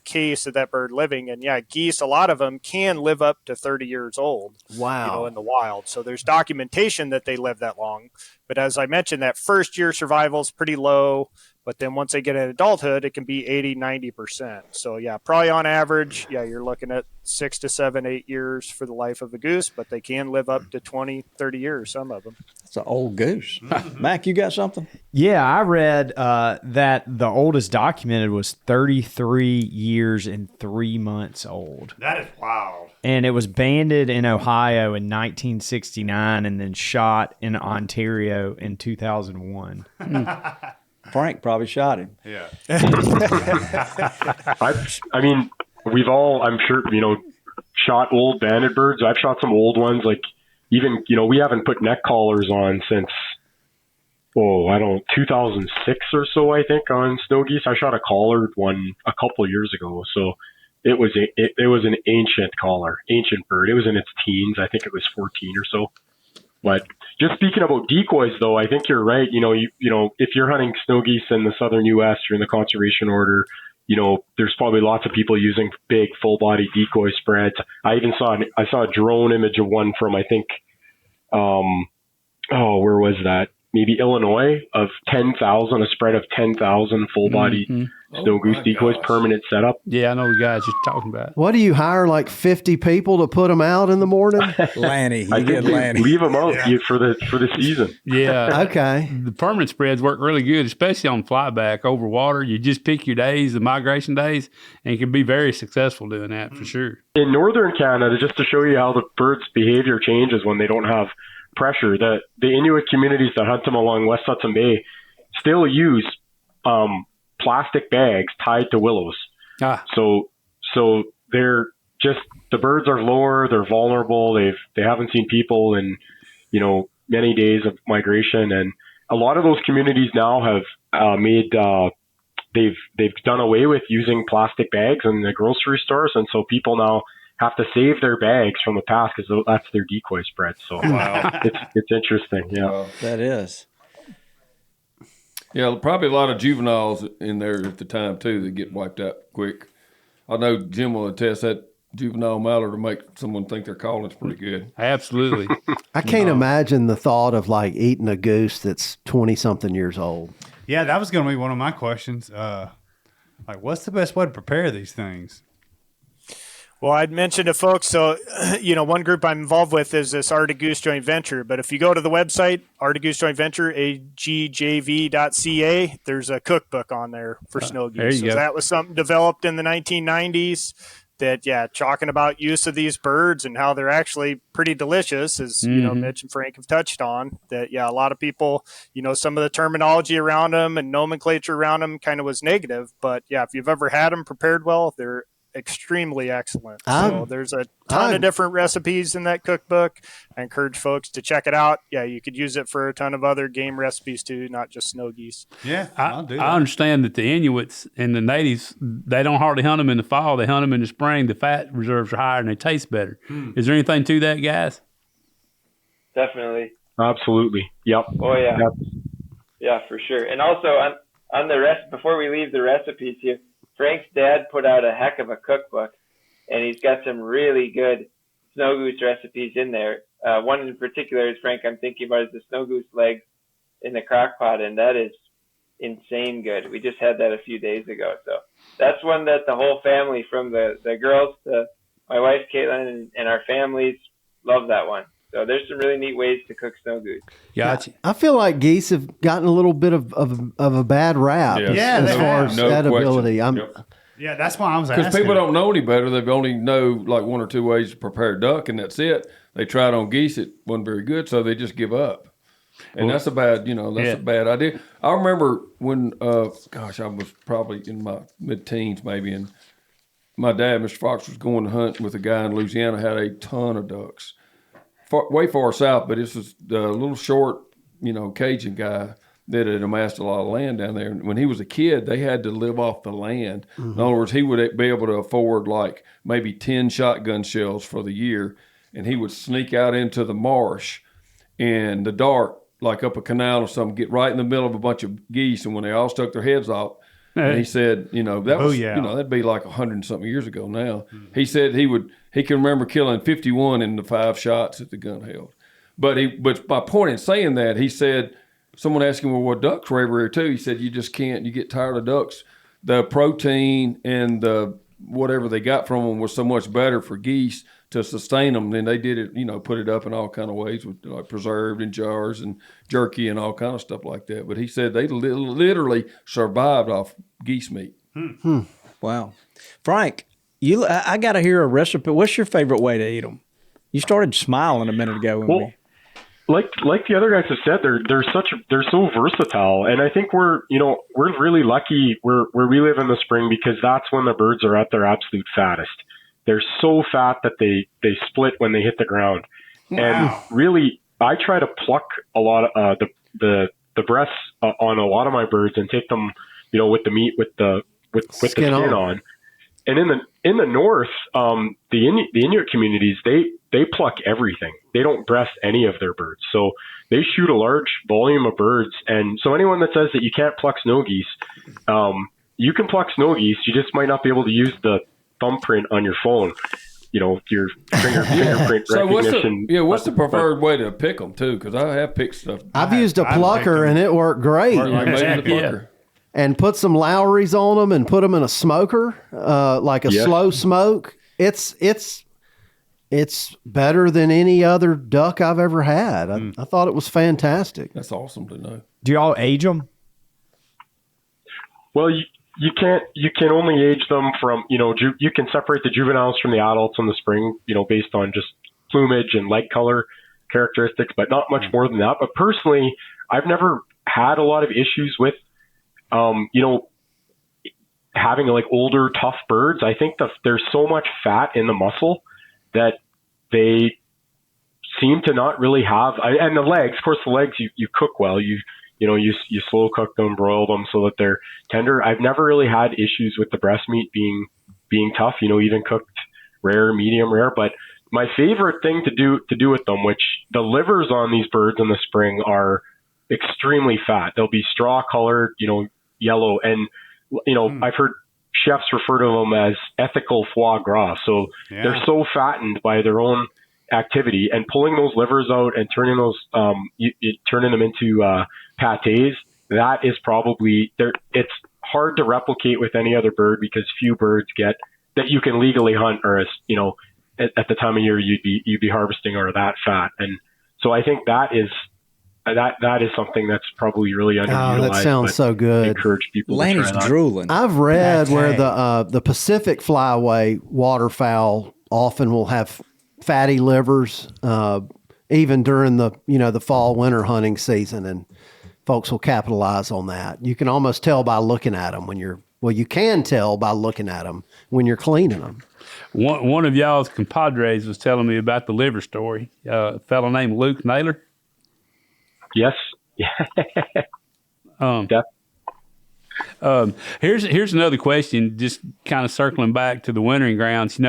case of that bird living? And geese, a lot of them can live up to 30 years old. Wow. In the wild. So there's documentation that they live that long. But as I mentioned, that first year survival is pretty low. But then once they get in adulthood, it can be 80, 90%. So, probably on average, you're looking at 6 to 7, 8 years for the life of a goose, but they can live up to 20, 30 years, some of them. That's an old goose. Mac, you got something? Yeah, I read that the oldest documented was 33 years and 3 months old. That is wild. And it was banded in Ohio in 1969 and then shot in Ontario in 2001. Frank probably shot him. Yeah. We've all, I'm sure, shot old banded birds. I've shot some old ones. Like even, we haven't put neck collars on since, 2006 or so, I think, on snow geese. I shot a collared one a couple of years ago. So it was an ancient bird. It was in its teens. I think it was 14 or so. But just speaking about decoys, though, I think you're right. If you're hunting snow geese in the southern U.S., you're in the conservation order, there's probably lots of people using big full body decoy spreads. I saw a drone image of one from, I think, where was that? Maybe Illinois, of 10,000, a spread of 10,000 full body snow goose decoys, permanent setup. Yeah, I know the guys you're talking about. What do you hire, like 50 people to put them out in the morning? Lanny, I think Lanny. leave them out for the season. Yeah. Okay. The permanent spreads work really good, especially on flyback over water. You just pick your days, the migration days, and you can be very successful doing that for sure. In northern Canada, just to show you how the birds' behavior changes when they don't have pressure, the Inuit communities that hunt them along West Hudson Bay still use plastic bags tied to willows. So they're just, the birds are lower, they're vulnerable, they haven't seen people in many days of migration, and a lot of those communities now have they've done away with using plastic bags in the grocery stores, and so people now have to save their bags from the past because that's their decoy spread. So it's interesting. Yeah, that is. Yeah, probably a lot of juveniles in there at the time too that get wiped out quick. I know Jim will attest that juvenile mallard to make someone think their calling's pretty good. Absolutely. I can't imagine the thought of like eating a goose that's 20-something years old. Yeah, that was going to be one of my questions. Like, what's the best way to prepare these things? Well, I'd mentioned to folks, so, one group I'm involved with is this Arctic Goose Joint Venture. But if you go to the website, Arctic Goose Joint Venture, agjv.ca, there's a cookbook on there for snow geese. So that was something developed in the 1990s that, talking about use of these birds and how they're actually pretty delicious, as, Mitch and Frank have touched on. That, a lot of people, some of the terminology around them and nomenclature around them kind of was negative. But, if you've ever had them prepared well, they're extremely excellent. So there's a ton of different recipes in that cookbook. I encourage folks to check it out. Yeah, you could use it for a ton of other game recipes too, not just snow geese. Yeah, I understand that the Inuits and the natives, they don't hardly hunt them in the fall. They hunt them in the spring. The fat reserves are higher and they taste better. Is there anything to that, guys? Definitely. Absolutely. Yep. Oh yeah. Yep. Yeah, for sure. And also on the rest, before we leave the recipes here, Frank's dad put out a heck of a cookbook, and he's got some really good snow goose recipes in there. One in particular is, Frank, I'm thinking about, is the snow goose legs in the crock pot, and that is insane good. We just had that a few days ago. So that's one that the whole family, from the girls to my wife, Caitlin, and our families, love that one. So there's some really neat ways to cook snow goose. Gotcha. I feel like geese have gotten a little bit of a bad rap as far as edibility. Yeah, that's why I was asking. Because people don't know any better. They only know like one or two ways to prepare duck, and that's it. They tried on geese. It wasn't very good, so they just give up. And that's a bad, a bad idea. I remember when, I was probably in my mid-teens maybe, and my dad, Mr. Fox, was going to hunt with a guy in Louisiana, had a ton of ducks. Way far south, but this was the little short, Cajun guy that had amassed a lot of land down there. And when he was a kid, they had to live off the land. Mm-hmm. In other words, he would be able to afford like maybe 10 shotgun shells for the year, and he would sneak out into the marsh in the dark, like up a canal or something, get right in the middle of a bunch of geese, and when they all stuck their heads off, and he said, that was, that'd be like 100 and something years ago now. Mm-hmm. He said he can remember killing 51 in the 5 shots that the gun held. But my point in saying that, he said, someone asked him, well, what ducks were everywhere too? He said, you just can't, you get tired of ducks. The protein and the whatever they got from them was so much better for geese to sustain them. Then they did it, put it up in all kind of ways, with like preserved in jars and jerky and all kind of stuff like that. But he said they literally survived off geese meat. Wow. Frank, I got to hear a recipe. What's your favorite way to eat them? You started smiling a minute ago. Like the other guys have said, they're so versatile, and I think we're really lucky where we live in the spring, because that's when the birds are at their absolute fattest. They're so fat that they split when they hit the ground. Wow. And really, I try to pluck a lot of the breasts on a lot of my birds and take them, with the meat, with the skin on. And in the north, the Inuit communities, they pluck everything. They don't breast any of their birds. So they shoot a large volume of birds. And so anyone that says that you can't pluck snow geese, you can pluck snow geese. You just might not be able to use the thumbprint on your phone. Your fingerprint recognition. What's the preferred way to pick them too? Because I have picked stuff. I've used a plucker and it worked great. And put some Lowry's on them and put them in a smoker, like a slow smoke. It's better than any other duck I've ever had. I thought it was fantastic. That's awesome to know. Do y'all age them? Well, you can only age them from, you can separate the juveniles from the adults in the spring, based on just plumage and leg color characteristics, but not much more than that. But personally, I've never had a lot of issues with, having like older, tough birds. I think there's so much fat in the muscle that they seem to not really have, and the legs, of course, the legs you cook well, you slow cook them, broil them so that they're tender. I've never really had issues with the breast meat being tough, even cooked rare, medium rare. But my favorite thing to do with them, which the livers on these birds in the spring are extremely fat. They'll be straw colored, yellow. And, I've heard chefs refer to them as ethical foie gras. So they're so fattened by their own activity, and pulling those livers out and turning those, turning them into pâtés, that is probably there. It's hard to replicate with any other bird because few birds get that you can legally hunt, or as at the time of year you'd be harvesting are that fat. And so I think that is something that's probably really underutilized. Oh, that sounds so good. Encourage people. Lanny's to try that. drooling. I've read where the Pacific flyway waterfowl often will have fatty livers, even during the fall winter hunting season, and folks will capitalize on that. You can almost tell by looking at them you can tell by looking at them when you're cleaning them. One of y'all's compadres was telling me about the liver story. A fellow named Luke Naylor. Yes. Here's another question, just kind of circling back to the wintering grounds.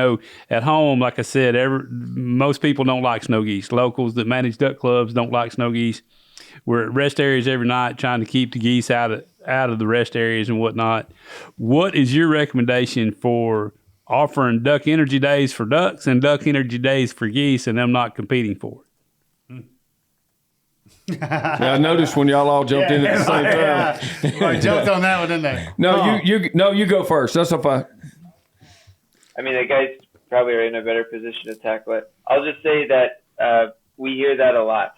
At home, like I said, most people don't like snow geese. Locals that manage duck clubs don't like snow geese. We're at rest areas every night trying to keep the geese out of the rest areas and whatnot. What is your recommendation for offering duck energy days for ducks and duck energy days for geese and them not competing for it? I noticed when y'all all jumped in at the same time. I jumped on that one, didn't they? No, you go first. That's fine. I mean, the guys probably are in a better position to tackle it. I'll just say that we hear that a lot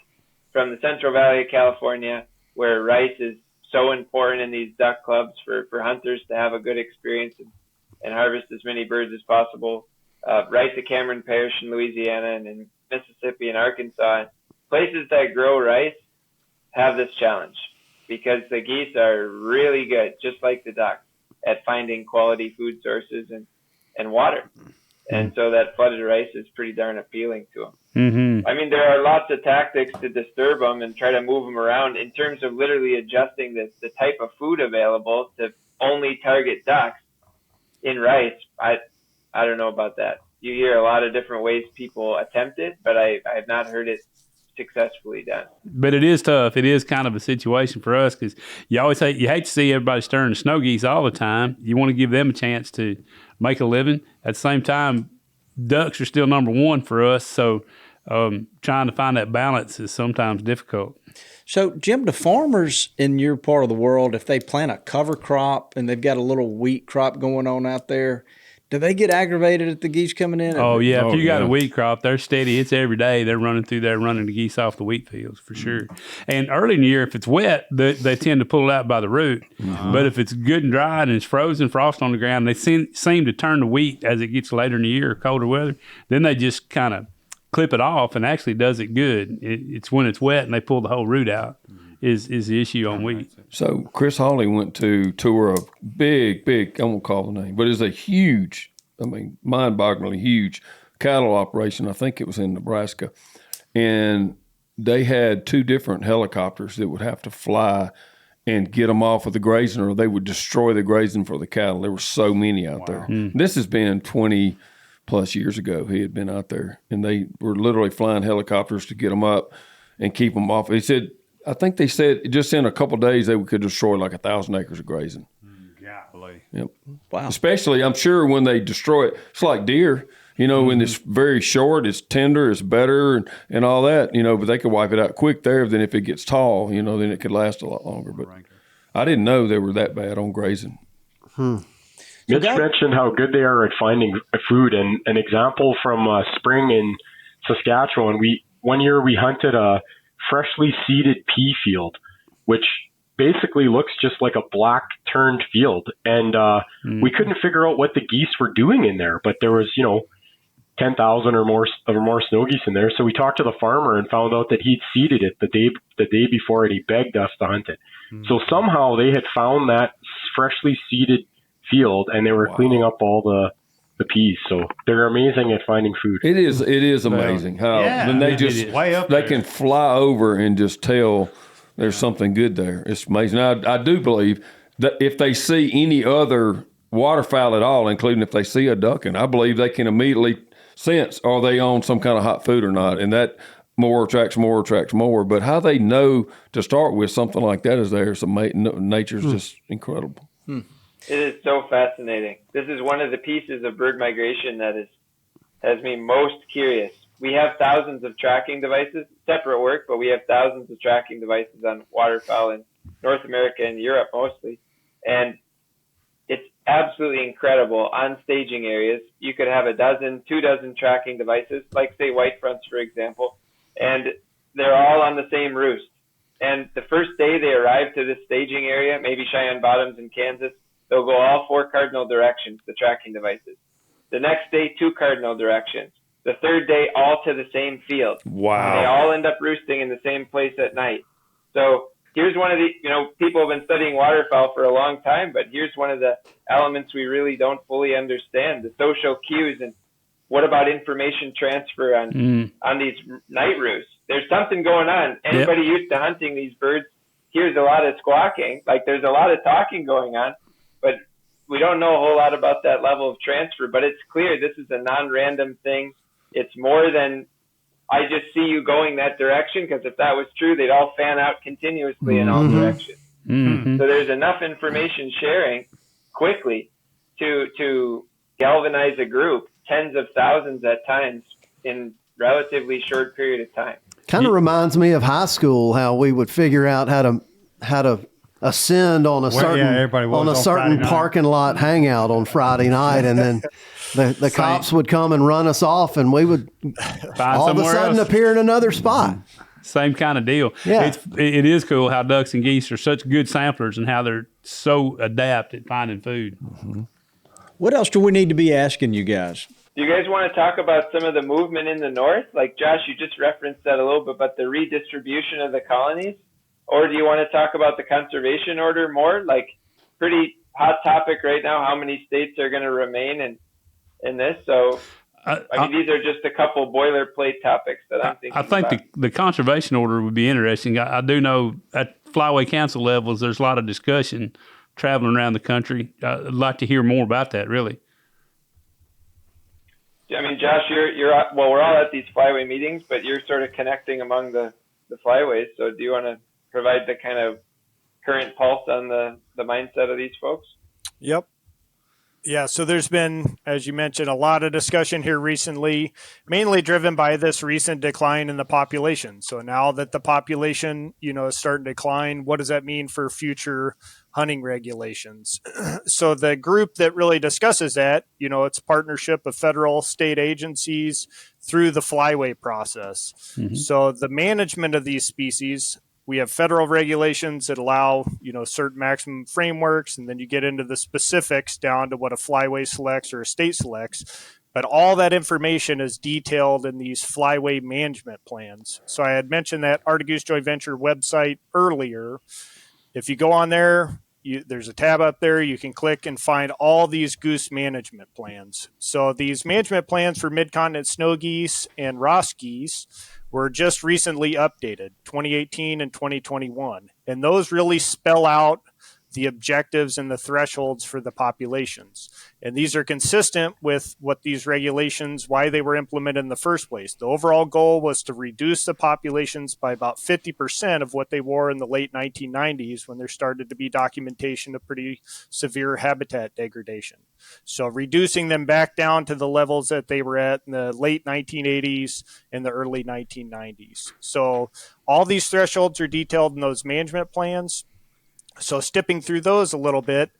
from the Central Valley of California, where rice is so important in these duck clubs for hunters to have a good experience and harvest as many birds as possible. Rice at Cameron Parish in Louisiana and in Mississippi and Arkansas. Places that grow rice have this challenge because the geese are really good, just like the ducks, at finding quality food sources and water. And so that flooded rice is pretty darn appealing to them. Mm-hmm. I mean, there are lots of tactics to disturb them and try to move them around in terms of literally adjusting the type of food available to only target ducks in rice. I don't know about that. You hear a lot of different ways people attempt it, but I have not heard it successfully done. But it is tough. It is kind of a situation for us because you hate to see everybody stirring the snow geese all the time. You want to give them a chance to make a living. At the same time, ducks are still number one for us, so trying to find that balance is sometimes difficult. So, Jim, the farmers in your part of the world, if they plant a cover crop and they've got a little wheat crop going on out there, do they get aggravated at the geese coming in? Oh, yeah. If you got a wheat crop, they're steady. It's every day. They're running through there, running the geese off the wheat fields for sure. And early in the year, if it's wet, they tend to pull it out by the root. But if it's good and dry and it's frozen, frost on the ground, they seem to turn the wheat as it gets later in the year or colder weather. Then they just kind of clip it off and actually does it good. It's when it's wet and they pull the whole root out is the issue on wheat. So Chris Hawley went to tour of big, I won't call the name, but it's a huge, mind-bogglingly huge cattle operation. I think it was in Nebraska. And they had 2 different helicopters that would have to fly and get them off of the grazing, or they would destroy the grazing for the cattle. There were so many out there. This has been 20 plus years ago. He had been out there, and they were literally flying helicopters to get them up and keep them off. I think they said just in a couple of days they could destroy like 1,000 acres of grazing. believe. Yep. Wow. Especially, I'm sure when they destroy it, it's like deer. When it's very short, it's tender, it's better, and all that. But they could wipe it out quick there. Then if it gets tall, then it could last a lot longer. But I didn't know they were that bad on grazing. Mitch mentioned how good they are at finding food, and an example from spring in Saskatchewan. One year we hunted a freshly seeded pea field, which basically looks just like a black turned field, and we couldn't figure out what the geese were doing in there. But there was 10,000 or more snow geese in there. So we talked to the farmer and found out that he'd seeded it the day before, and he begged us to hunt it. So somehow they had found that freshly seeded field, and they were cleaning up all the peas. So they're amazing at finding food. It is amazing how then they can fly over and just tell there's something good there. It's amazing. I do believe that if they see any other waterfowl at all, including if they see a ducking, I believe they can immediately sense, are they on some kind of hot food or not? And that more attracts more. But how they know to start with something like that is there. So nature's just incredible. It is so fascinating. This is one of the pieces of bird migration that has me most curious. We have thousands of tracking devices, separate work, but we have thousands of tracking devices on waterfowl in North America and Europe mostly. And it's absolutely incredible on staging areas. You could have 2 dozen tracking devices, like say white fronts, for example, and they're all on the same roost. And the first day they arrive to this staging area, maybe Cheyenne Bottoms in Kansas, they'll go all 4 cardinal directions, the tracking devices. The next day, 2 cardinal directions. The third day, all to the same field. Wow. And they all end up roosting in the same place at night. So here's one of the, people have been studying waterfowl for a long time, but here's one of the elements we really don't fully understand, the social cues. And what about information transfer on these night roosts? There's something going on. Anybody used to hunting these birds hears a lot of squawking, like there's a lot of talking going on, but we don't know a whole lot about that level of transfer. But it's clear this is a non-random thing. It's more than I just see you going that direction, because if that was true, they'd all fan out continuously in all directions. So there's enough information sharing quickly to galvanize a group, tens of thousands at times in relatively short period of time. Kind of reminds me of high school, how we would figure out how to ascend on a certain parking lot hangout on Friday night, and then the cops would come and run us off, and we would all of a sudden appear in another spot. Same kind of deal. Yeah. It is cool how ducks and geese are such good samplers and how they're so adept at finding food. What else do we need to be asking you guys? Do you guys want to talk about some of the movement in the north? Like, Josh, you just referenced that a little bit, but the redistribution of the colonies? Or do you want to talk about the conservation order more? Like, pretty hot topic right now, how many states are going to remain in this? So, these are just a couple boilerplate topics that I'm thinking about. I think the conservation order would be interesting. I do know at Flyway Council levels, there's a lot of discussion traveling around the country. I'd like to hear more about that, really. I mean, Josh, we're all at these Flyway meetings, but you're sort of connecting among the Flyways. So do you want to provide the kind of current pulse on the mindset of these folks? Yep. Yeah, so there's been, as you mentioned, a lot of discussion here recently, mainly driven by this recent decline in the population. So now that the population, is starting to decline, what does that mean for future hunting regulations? So the group that really discusses that, it's a partnership of federal, state agencies through the Flyway process. So the management of these species, we have federal regulations that allow, certain maximum frameworks, and then you get into the specifics down to what a flyway selects or a state selects. But all that information is detailed in these flyway management plans. So I had mentioned that Arctic Joint Venture website earlier. If you go on there, there's a tab up there. You can click and find all these goose management plans. So these management plans for mid-continent snow geese and Ross geese were just recently updated, 2018 and 2021. And those really spell out the objectives and the thresholds for the populations. And these are consistent with what these regulations, why they were implemented in the first place. The overall goal was to reduce the populations by about 50% of what they were in the late 1990s, when there started to be documentation of pretty severe habitat degradation. So reducing them back down to the levels that they were at in the late 1980s and the early 1990s. So all these thresholds are detailed in those management plans. So stepping through those a little bit,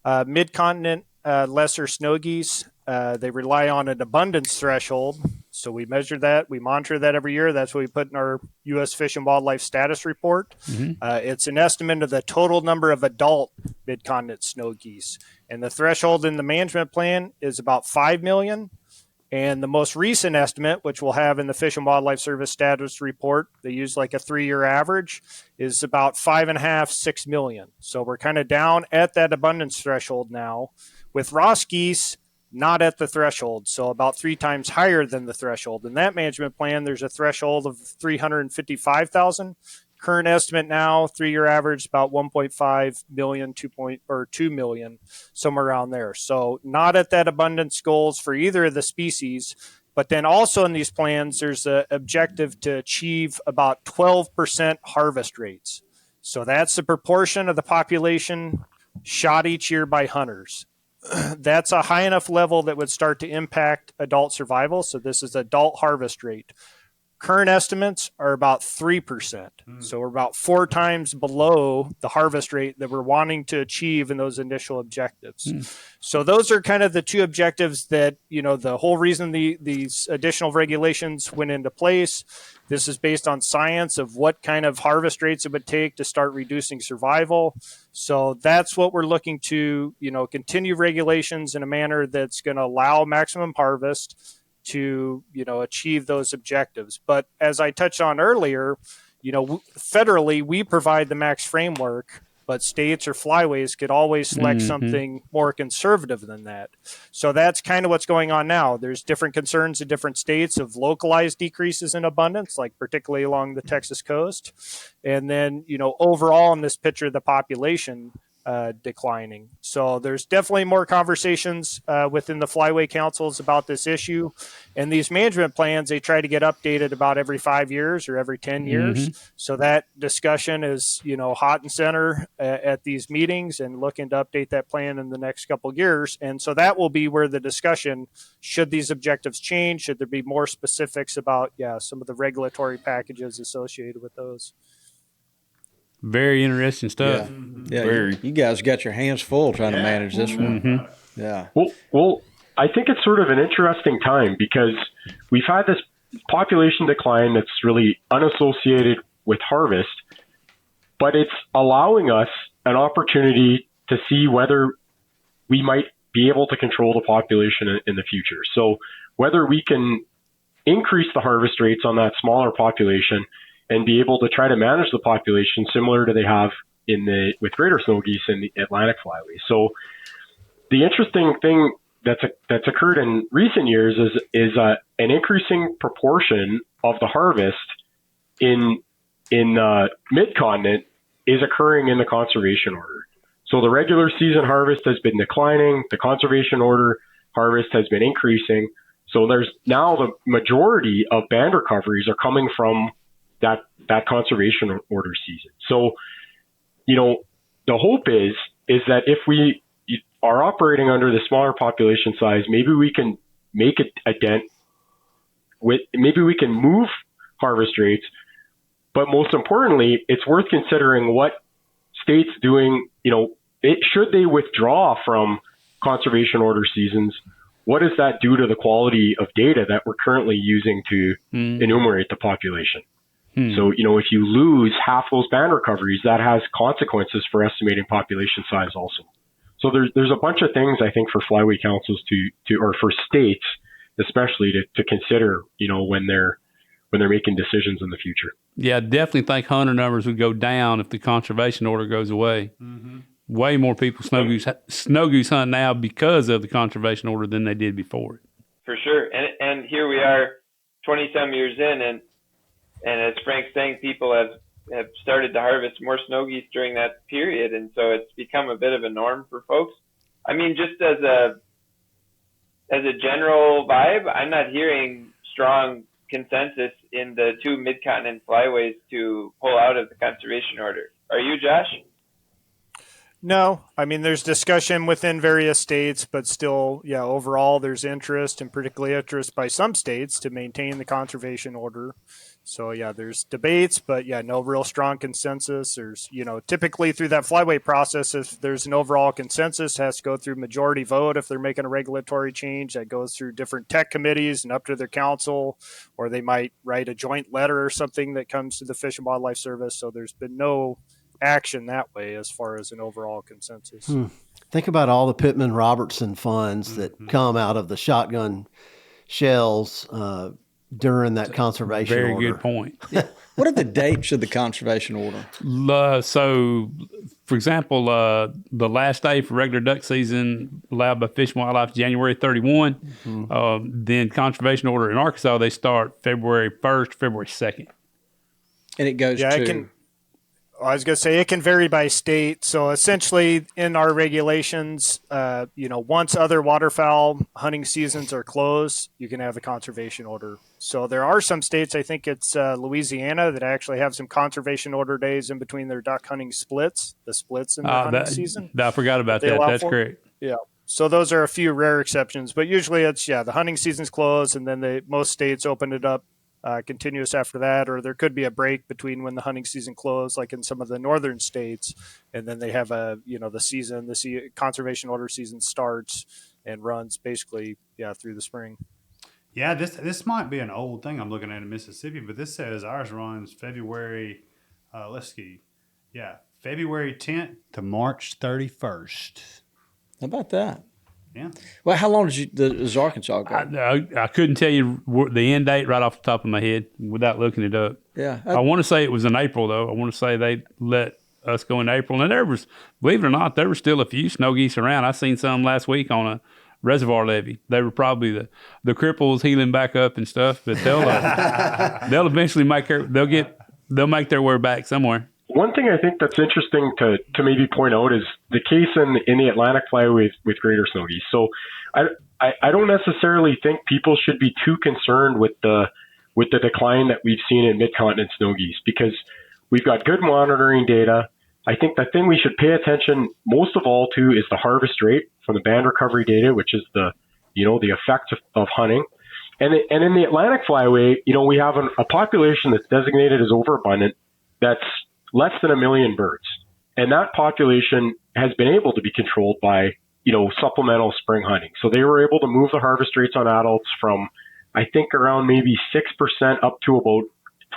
mid-continent lesser snow geese, they rely on an abundance threshold. So we measure that, we monitor that every year. That's what we put in our U.S. Fish and Wildlife Status Report. It's an estimate of the total number of adult mid-continent snow geese. And the threshold in the management plan is about 5 million. And the most recent estimate, which we'll have in the Fish and Wildlife Service status report, they use like a 3-year average, is about 5.5, 6 million. So we're kind of down at that abundance threshold now. With Ross geese, not at the threshold, so about 3 times higher than the threshold. In that management plan, there's a threshold of 355,000. Current estimate now, 3-year average, about 1.5 million, 2 million, somewhere around there. So not at that abundance goals for either of the species. But then also in these plans, there's an objective to achieve about 12% harvest rates. So that's the proportion of the population shot each year by hunters. That's a high enough level that would start to impact adult survival. So this is adult harvest rate. Current estimates are about 3%. So we're about 4 times below the harvest rate that we're wanting to achieve in those initial objectives. So those are kind of the 2 objectives that, the whole reason these additional regulations went into place. This is based on science of what kind of harvest rates it would take to start reducing survival. So that's what we're looking to, continue regulations in a manner that's going to allow maximum harvest to achieve those objectives. But as I touched on earlier, federally we provide the max framework, but states or flyways could always select something more conservative than that. So that's kind of what's going on now. There's different concerns in different states of localized decreases in abundance, like particularly along the Texas coast. And then, overall in this picture, the population declining. So there's definitely more conversations within the flyway councils about this issue. And these management plans, they try to get updated about every 5 years or every 10 years. So that discussion is, hot and center at these meetings, and looking to update that plan in the next couple of years. And so that will be where the discussion, should these objectives change? Should there be more specifics about, some of the regulatory packages associated with those? Very interesting stuff. Yeah. You guys got your hands full trying to manage this one. Yeah. Well, I think it's sort of an interesting time, because we've had this population decline that's really unassociated with harvest, but it's allowing us an opportunity to see whether we might be able to control the population in the future. So whether we can increase the harvest rates on that smaller population and be able to try to manage the population similar to they have with greater snow geese in the Atlantic flyway. So the interesting thing that's occurred in recent years is an increasing proportion of the harvest in mid-continent is occurring in the conservation order. So the regular season harvest has been declining. The conservation order harvest has been increasing. So there's now the majority of band recoveries are coming from that conservation order season. So, the hope is that if we are operating under the smaller population size, maybe we can make a dent maybe we can move harvest rates, but most importantly, it's worth considering what states doing, should they withdraw from conservation order seasons, what does that do to the quality of data that we're currently using to enumerate the population? So, if you lose half those band recoveries, that has consequences for estimating population size also. So there's a bunch of things, I think, for flyway councils or for states especially to consider, when they're making decisions in the future. Yeah, I definitely think hunter numbers would go down if the conservation order goes away. Way more people snow goose hunt now because of the conservation order than they did before. For sure. And here we are 20 some years in, and as Frank's saying, people have have started to harvest more snow geese during that period, and so it's become a bit of a norm for folks. I mean, just as a general vibe, I'm not hearing strong consensus in the 2 mid-continent flyways to pull out of the conservation order. Are you, Josh? No, I mean, there's discussion within various states, but still, yeah, overall there's interest, and particularly interest by some states to maintain the conservation order. So yeah, there's debates, but yeah, no real strong consensus. There's, typically through that flyway process, if there's an overall consensus, it has to go through majority vote. If they're making a regulatory change, that goes through different tech committees and up to their council, or they might write a joint letter or something that comes to the Fish and Wildlife Service. So there's been no action that way as far as an overall consensus. Think about all the Pittman Robertson funds that come out of the shotgun shells during that conservation order. Very good point. What are the dates of the conservation order? So, for example, the last day for regular duck season allowed by Fish and Wildlife, January 31. Then conservation order in Arkansas, they start February 1st, February 2nd. And it goes I was going to say it can vary by state. So essentially in our regulations, once other waterfowl hunting seasons are closed, you can have the conservation order. So there are some states, I think it's Louisiana, that actually have some conservation order days in between their duck hunting splits, the splits in the hunting season. I forgot about that. That's correct. Yeah. So those are a few rare exceptions, but usually it's, the hunting season's closed, and then most states open it up continuous after that, or there could be a break between when the hunting season closed, like in some of the northern states, and then they have the conservation order season starts and runs basically through the spring. Yeah, this might be an old thing I'm looking at in Mississippi, but this says ours runs February February 10th to March 31st. How about that? Yeah. Well, how long does Arkansas go? I couldn't tell you the end date right off the top of my head without looking it up. Yeah. I want to say it was in April, though. I want to say they let us go in April. And there was, believe it or not, there were still a few snow geese around. I seen some last week on a reservoir levee. They were probably the cripples healing back up and stuff, but they'll eventually they'll make their way back somewhere. One thing I think that's interesting to maybe point out is the case in the Atlantic flyway with greater snow geese. So I don't necessarily think people should be too concerned with the decline that we've seen in mid-continent snow geese, because we've got good monitoring data. I think the thing we should pay attention most of all to is the harvest rate from the band recovery data, which is the effect of hunting. And in the Atlantic flyway, we have a population that's designated as overabundant that's less than 1 million birds. And that population has been able to be controlled by, supplemental spring hunting. So they were able to move the harvest rates on adults from, I think, around maybe 6% up to about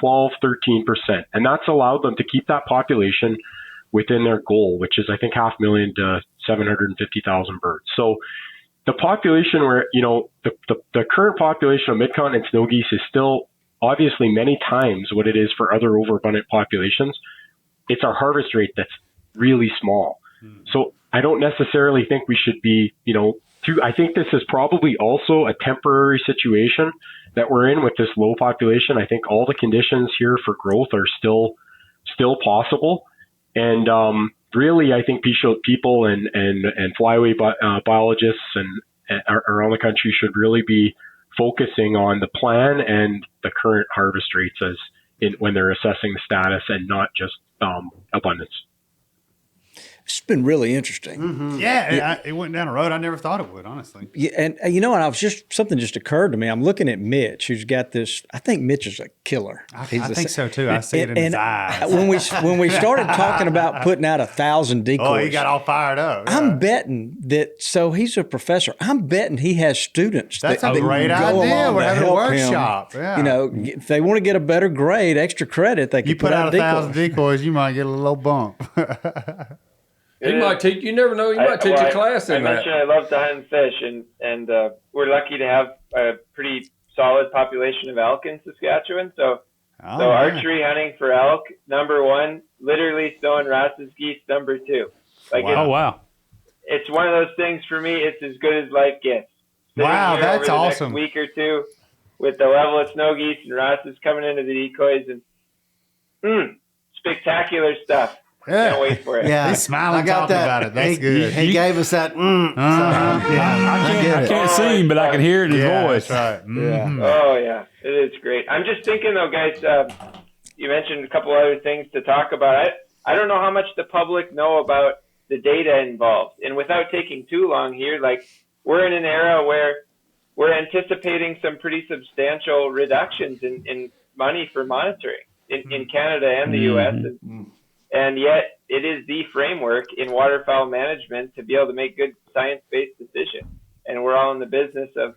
12, 13%. And that's allowed them to keep that population within their goal, which is, I think, 500,000 to 750,000 birds. So the population where, the current population of mid-continent snow geese is still obviously many times what it is for other overabundant populations. It's our harvest rate that's really small. So I don't necessarily think we should be, I think this is probably also a temporary situation that we're in with this low population. I think all the conditions here for growth are still possible. And really, I think people and flyway biologists and around the country should really be focusing on the plan and the current harvest rates when they're assessing the status, and not just abundance. It's been really interesting. Mm-hmm. Yeah, it went down a road I never thought it would, honestly. Yeah, and something just occurred to me. I'm looking at Mitch, who's got this. I think Mitch is a killer. I think so too. I see it in his eyes. When we started talking about putting out 1,000 decoys, he got all fired up. Yeah. I'm betting that. So he's a professor. I'm betting he has students. That's a great idea. We're having a workshop. Yeah. If they want to get a better grade, extra credit, they can put out 1,000 decoys. You might get a little bump. He might teach. You never know. He might teach a class in that. I mentioned I love to hunt and fish, and we're lucky to have a pretty solid population of elk in Saskatchewan. So archery hunting for elk, number 1, literally Stone Ross's geese, number 2. Wow. It's one of those things for me. It's as good as life gets. Wow, that's over the awesome. Next week or two, with the level of snow geese and Ross's coming into the decoys, and spectacular stuff. Can't wait for it. Yeah, he's smiling talking about it. That's good. He gave us that. I can't see him, but I can hear it in his voice. That's right. Mm-hmm. Oh yeah, it is great. I'm just thinking though, guys. You mentioned a couple other things to talk about. I don't know how much the public know about the data involved, and without taking too long here, like we're in an era where we're anticipating some pretty substantial reductions in money for monitoring in Canada and the U.S. And yet it is the framework in waterfowl management to be able to make good science-based decisions. And we're all in the business of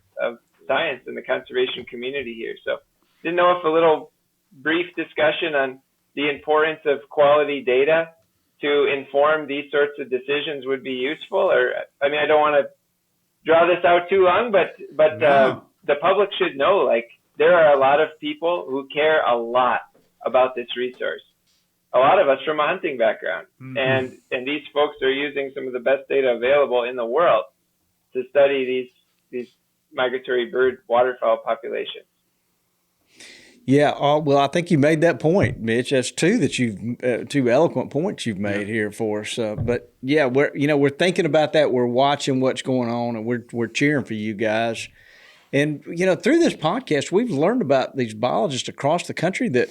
science in the conservation community here. So didn't know if a little brief discussion on the importance of quality data to inform these sorts of decisions would be useful. Or, I mean, I don't want to draw this out too long, but the public should know, like, there are a lot of people who care a lot about this resource. A lot of us from a hunting background. And these folks are using some of the best data available in the world to study these migratory bird waterfowl populations. Yeah, well, I think you made that point, Mitch. That's two eloquent points you've made here for us. But yeah, we're thinking about that. We're watching what's going on, and we're cheering for you guys. And through this podcast, we've learned about these biologists across the country that,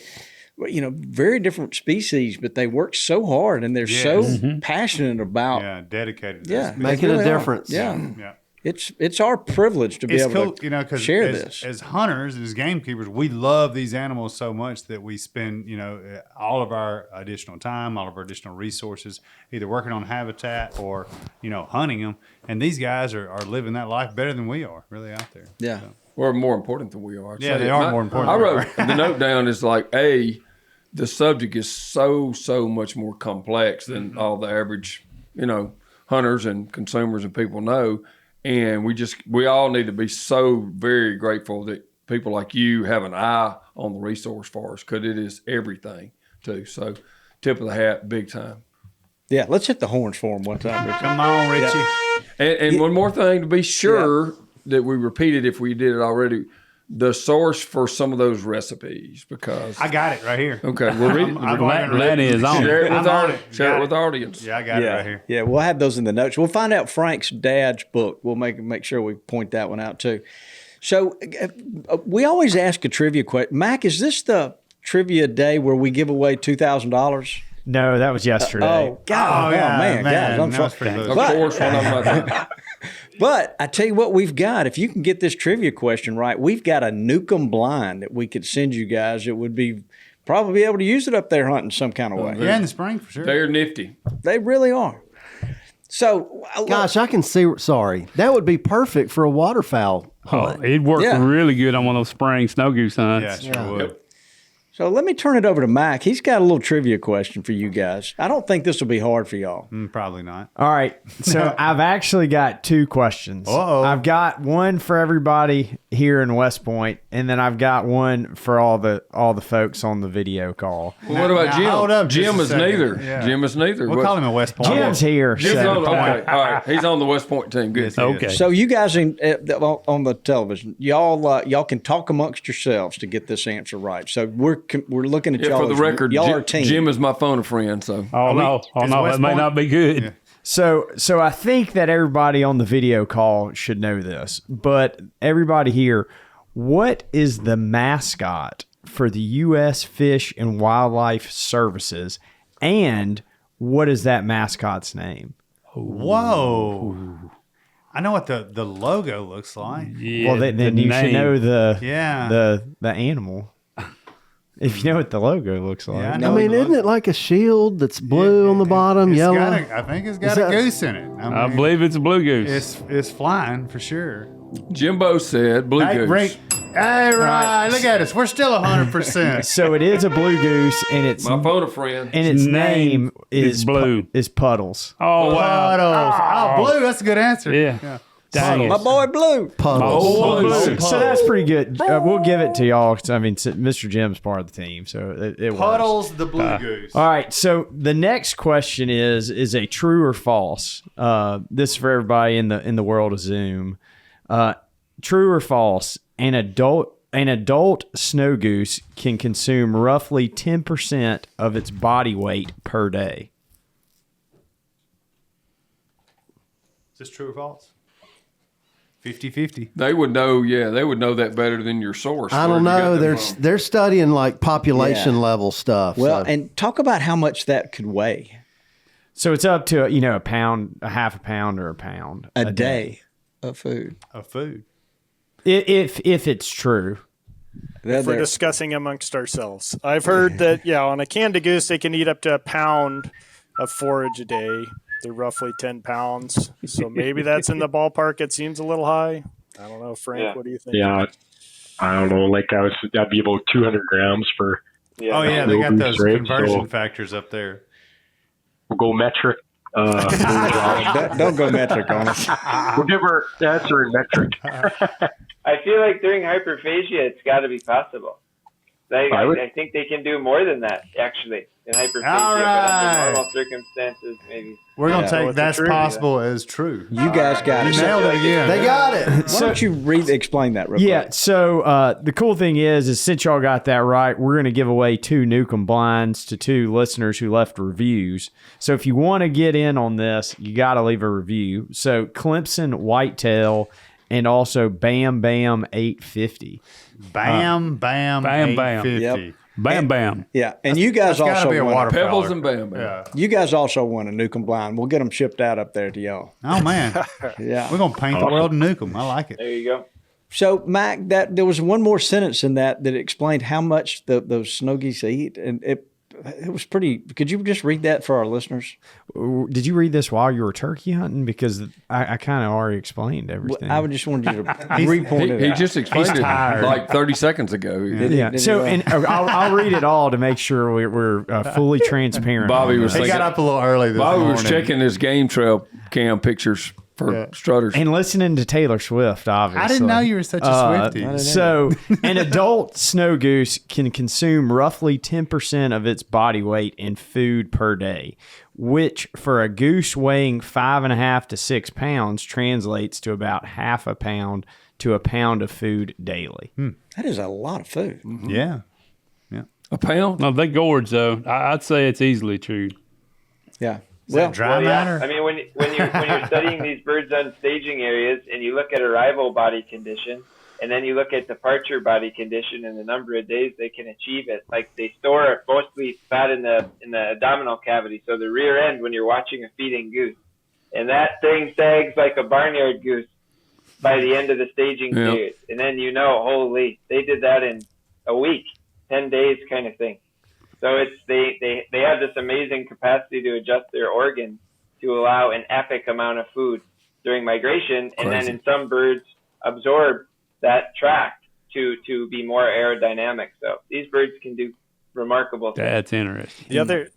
very different species, but they work so hard and they're so passionate about dedicated. Making a difference. Yeah. It's our privilege to be able to share this. As hunters, as gamekeepers, we love these animals so much that we spend, all of our additional time, all of our additional resources, either working on habitat or, hunting them. And these guys are living that life better than we are, really out there. Yeah. So. Or more important than we are. Yeah, they are more important. I wrote the note down is like, the subject is so much more complex than all the average, hunters and consumers and people know. And we all need to be so very grateful that people like you have an eye on the resource for us, because it is everything too. So tip of the hat, big time. Yeah, let's hit the horns for him one time, Richie. Come on, Richie. Yeah. And one more thing to be sure that we repeat it if we did it already. The source for some of those recipes, because I got it right here. Okay, we'll read it. Lanny is on Share it. Share it with the audience. Yeah, I got it right here. Yeah, we'll have those in the notes. We'll find out Frank's dad's book. We'll make sure we point that one out too. So we always ask a trivia question. Mac, is this the trivia day where we give away $2,000? No, that was yesterday. Man, guys, I'm sorry. Of course, one of them. But I tell you what we've got. If you can get this trivia question right, we've got a Nukem blind that we could send you guys. It would be probably be able to use it up there hunting some kind of way. Yeah, in the spring for sure. They're nifty. They really are. So, gosh, I can see. Sorry, that would be perfect for a waterfowl hunt. Oh, it'd work really good on one of those spring snow goose hunts. Yeah, sure would. Yep. So let me turn it over to Mac. He's got a little trivia question for you guys. I don't think this will be hard for y'all. Probably not. All right. So I've actually got two questions. Uh-oh. I've got one for everybody here in West Point, and then I've got one for all the folks on the video call. Well, what about Jim? Hold up Jim is neither. Yeah. Jim is neither. We'll call him a West Point. Jim's here. Jim's so- on, okay. All right. He's on the West Point team. Good. Yes, he is. Okay. So you guys on the television, y'all can talk amongst yourselves to get this answer right. So we're looking at y'all. For the record, y'all are a team. Jim is my phone a friend. So It may not be good. Yeah. So I think that everybody on the video call should know this, but everybody here, what is the mascot for the U.S. Fish and Wildlife Services, and what is that mascot's name? Whoa. I know what the logo looks like. Yeah, Well, then you should know the animal. If you know what the logo looks like. Yeah, I mean, isn't it like a shield that's blue on the bottom, It's yellow? I think it's got a goose in it. I believe it's a blue goose. It's flying for sure. Jimbo said blue goose. Hey, right. Look at us. We're still 100%. So it is a blue goose, and it's My phone a friend. and its name is blue. Is Puddles. Oh, wow. Blue. That's a good answer. Yeah. Dang My it. boy Blue. So that's pretty good. We'll give it to y'all. 'Cause, I mean, Mr. Jim's part of the team, so it works. Puddles the blue goose. All right. So the next question is a true or false. This is for everybody in the world of Zoom. True or false? An adult an adult snow goose can consume roughly 10% of its body weight per day. Is this true or false? 50-50. They would know. Yeah, they would know that better than your source. I don't know. They're studying like population level stuff. Well, so. and talk about how much that could weigh. So it's up to, a pound, a half a pound, or a pound a day of food. If it's true. If we're discussing amongst ourselves. I've heard that, on a canned goose, they can eat up to a pound of forage a day. They're roughly 10 pounds. So maybe that's in the ballpark. It seems a little high. I don't know, Frank, what do you think? Yeah, I don't know. Like that'd be about 200 grams for. Yeah. Oh yeah, they got those conversion factors up there. We'll go metric. Don't go metric on us. We'll give her answer in metric. I feel like during hyperphagia, it's got to be possible. I think they can do more than that, actually, in hyperphagia. All right. But under normal circumstances, maybe. We're going to take that's possible as true. You guys got it. You nailed it again. They got it. Why don't you explain that real quick? So the cool thing is since y'all got that right, we're going to give away 2 Newcomb blinds to 2 listeners who left reviews. So if you want to get in on this, you got to leave a review. So Clemson Whitetail and also Bam Bam 850. Bam, bam, Bam, bam. 850. Yep. Bam, bam. Yeah, and you guys also be a won Waterfowl. Pebbles and Bam Bam. Yeah. You guys also won a Newcomb blind. We'll get them shipped out up there to y'all. Oh man. Yeah, We're gonna paint the world in Newcomb. I like it. There you go. So, Mac, there was one more sentence in that explained how much those snow geese eat, and it was pretty. Could you just read that for our listeners? Did you read this while you were turkey hunting? Because I kind of already explained everything. I just wanted you to repoint it. He just explained it like 30 seconds ago. Yeah. So, and I'll read it all to make sure we're fully transparent. Bobby was He got up a little early this morning. Bobby was checking his game trail cam pictures for strutters. And listening to Taylor Swift, obviously. I didn't know you were such a Swiftie. So, an adult snow goose can consume roughly 10% of its body weight in food per day, which for a goose weighing 5.5 to 6 pounds translates to about half a pound to a pound of food daily. That is a lot of food. Mm-hmm. Yeah. A pound? No, they gorge, though. I'd say it's easily true. Yeah. Dry matter? I mean, when you're studying these birds on staging areas and you look at arrival body condition and then you look at departure body condition and the number of days they can achieve it, like they store mostly fat in the abdominal cavity, so the rear end when you're watching a feeding goose, and that thing sags like a barnyard goose by the end of the staging period, and then holy, they did that in a week, 10 days kind of thing. So they have this amazing capacity to adjust their organs to allow an epic amount of food during migration, and then in some birds absorb that tract to be more aerodynamic. So these birds can do remarkable things. That's interesting.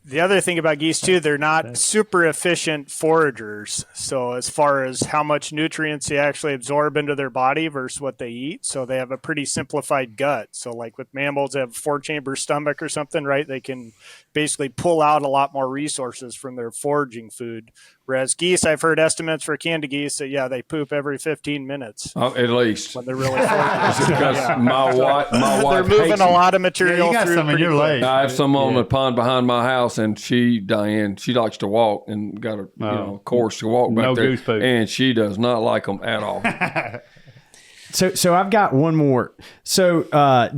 The other thing about geese too, they're not super efficient foragers. So as far as how much nutrients they actually absorb into their body versus what they eat, so they have a pretty simplified gut. So like with mammals, they have a 4-chamber stomach or something, right? They can basically pull out a lot more resources from their foraging food. Whereas geese, I've heard estimates for canned geese that they poop every 15 minutes. Oh, at least. When they're really foraging. Because my wife they're moving a lot of material you got through. Some in your leg. I have some on the pond behind my house, and Diane, she likes to walk and got a course to walk back there. Goose poop. And she does not like them at all. So I've got one more. So,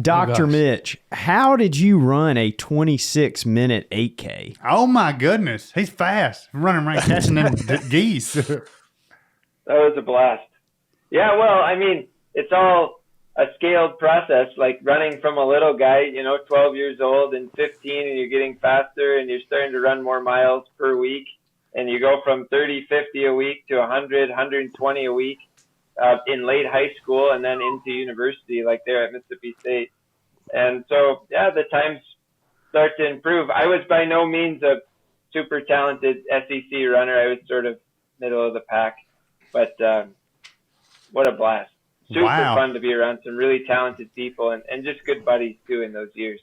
Dr. Mitch, how did you run a 26-minute 8K? Oh my goodness, he's fast, running around catching them geese. That was a blast. Yeah, well, I mean, it's all a scaled process, like running from a little guy, 12 years old and 15, and you're getting faster and you're starting to run more miles per week. And you go from 30, 50 a week to 100, 120 a week in late high school and then into university, like there at Mississippi State. And so, the times start to improve. I was by no means a super talented SEC runner. I was sort of middle of the pack. But what a blast. Super fun to be around some really talented people and just good buddies, too, in those years.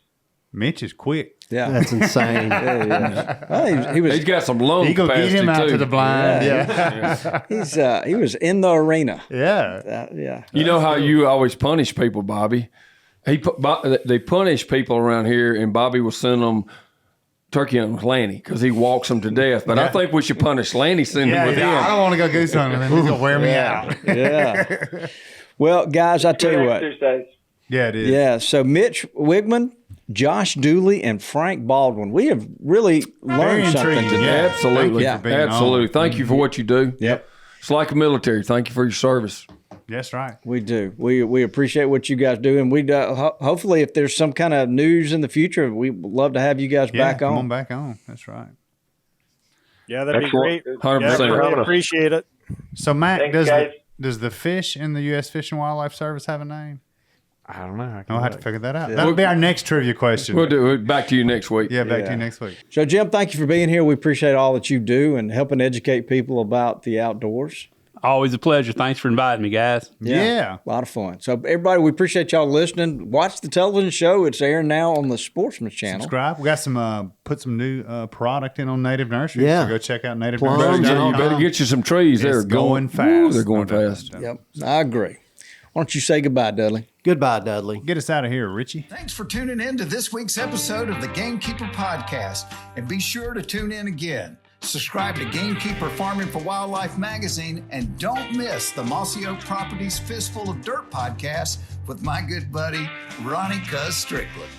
Mitch is quick. Yeah, that's insane. Well, He's got some lung He go capacity, get him out too. to the blind. Yeah. He was in the arena. Yeah. You know how you always punish people, Bobby? They punish people around here, and Bobby will send them turkey hunting with Lanny because he walks them to death. But I think we should punish Lanny, send him with him. I don't want to go goose hunting with him. He's going to wear me out. Yeah. Well, guys, I tell you what. Exercise. Yeah, it is. Yeah. So Mitch Weegman, Josh Dooley, and Frank Baldwin. We have really learned something intriguing. today. Yeah. Absolutely. Thank you for being Absolutely. on. Thank you for what you do. Yep. It's like the military. Thank you for your service. That's right. We do. We appreciate what you guys do, and we hopefully, if there's some kind of news in the future, we'd love to have you guys back on. Come on back on. That's right. Yeah, that'd be Excellent. great. 100%. Yeah, really appreciate it. So, Matt, Thanks, guys. does the fish in the U.S. Fish and Wildlife Service have a name? I don't know. I'll have to figure that out. That'll be our next trivia question. We'll do it. Back to you next week. Yeah, back to you next week. So, Jim, thank you for being here. We appreciate all that you do and helping educate people about the outdoors. Always a pleasure. Thanks for inviting me, guys. Yeah. A lot of fun. So, everybody, we appreciate y'all listening. Watch the television show. It's airing now on the Sportsman's Channel. Subscribe. We got some put some new product in on Native Nursery. Yeah. So go check out Native Plums, Nursery. You better get you some trees. They're going fast. Ooh, they're going fast. Yep, I agree. Why don't you say goodbye, Dudley? Goodbye, Dudley. Get us out of here, Richie. Thanks for tuning in to this week's episode of the Gamekeeper Podcast. And be sure to tune in again. Subscribe to Gamekeeper Farming for Wildlife magazine and don't miss the Mossy Oak Properties Fistful of Dirt podcast with my good buddy, Ronnie Cuz Strickland.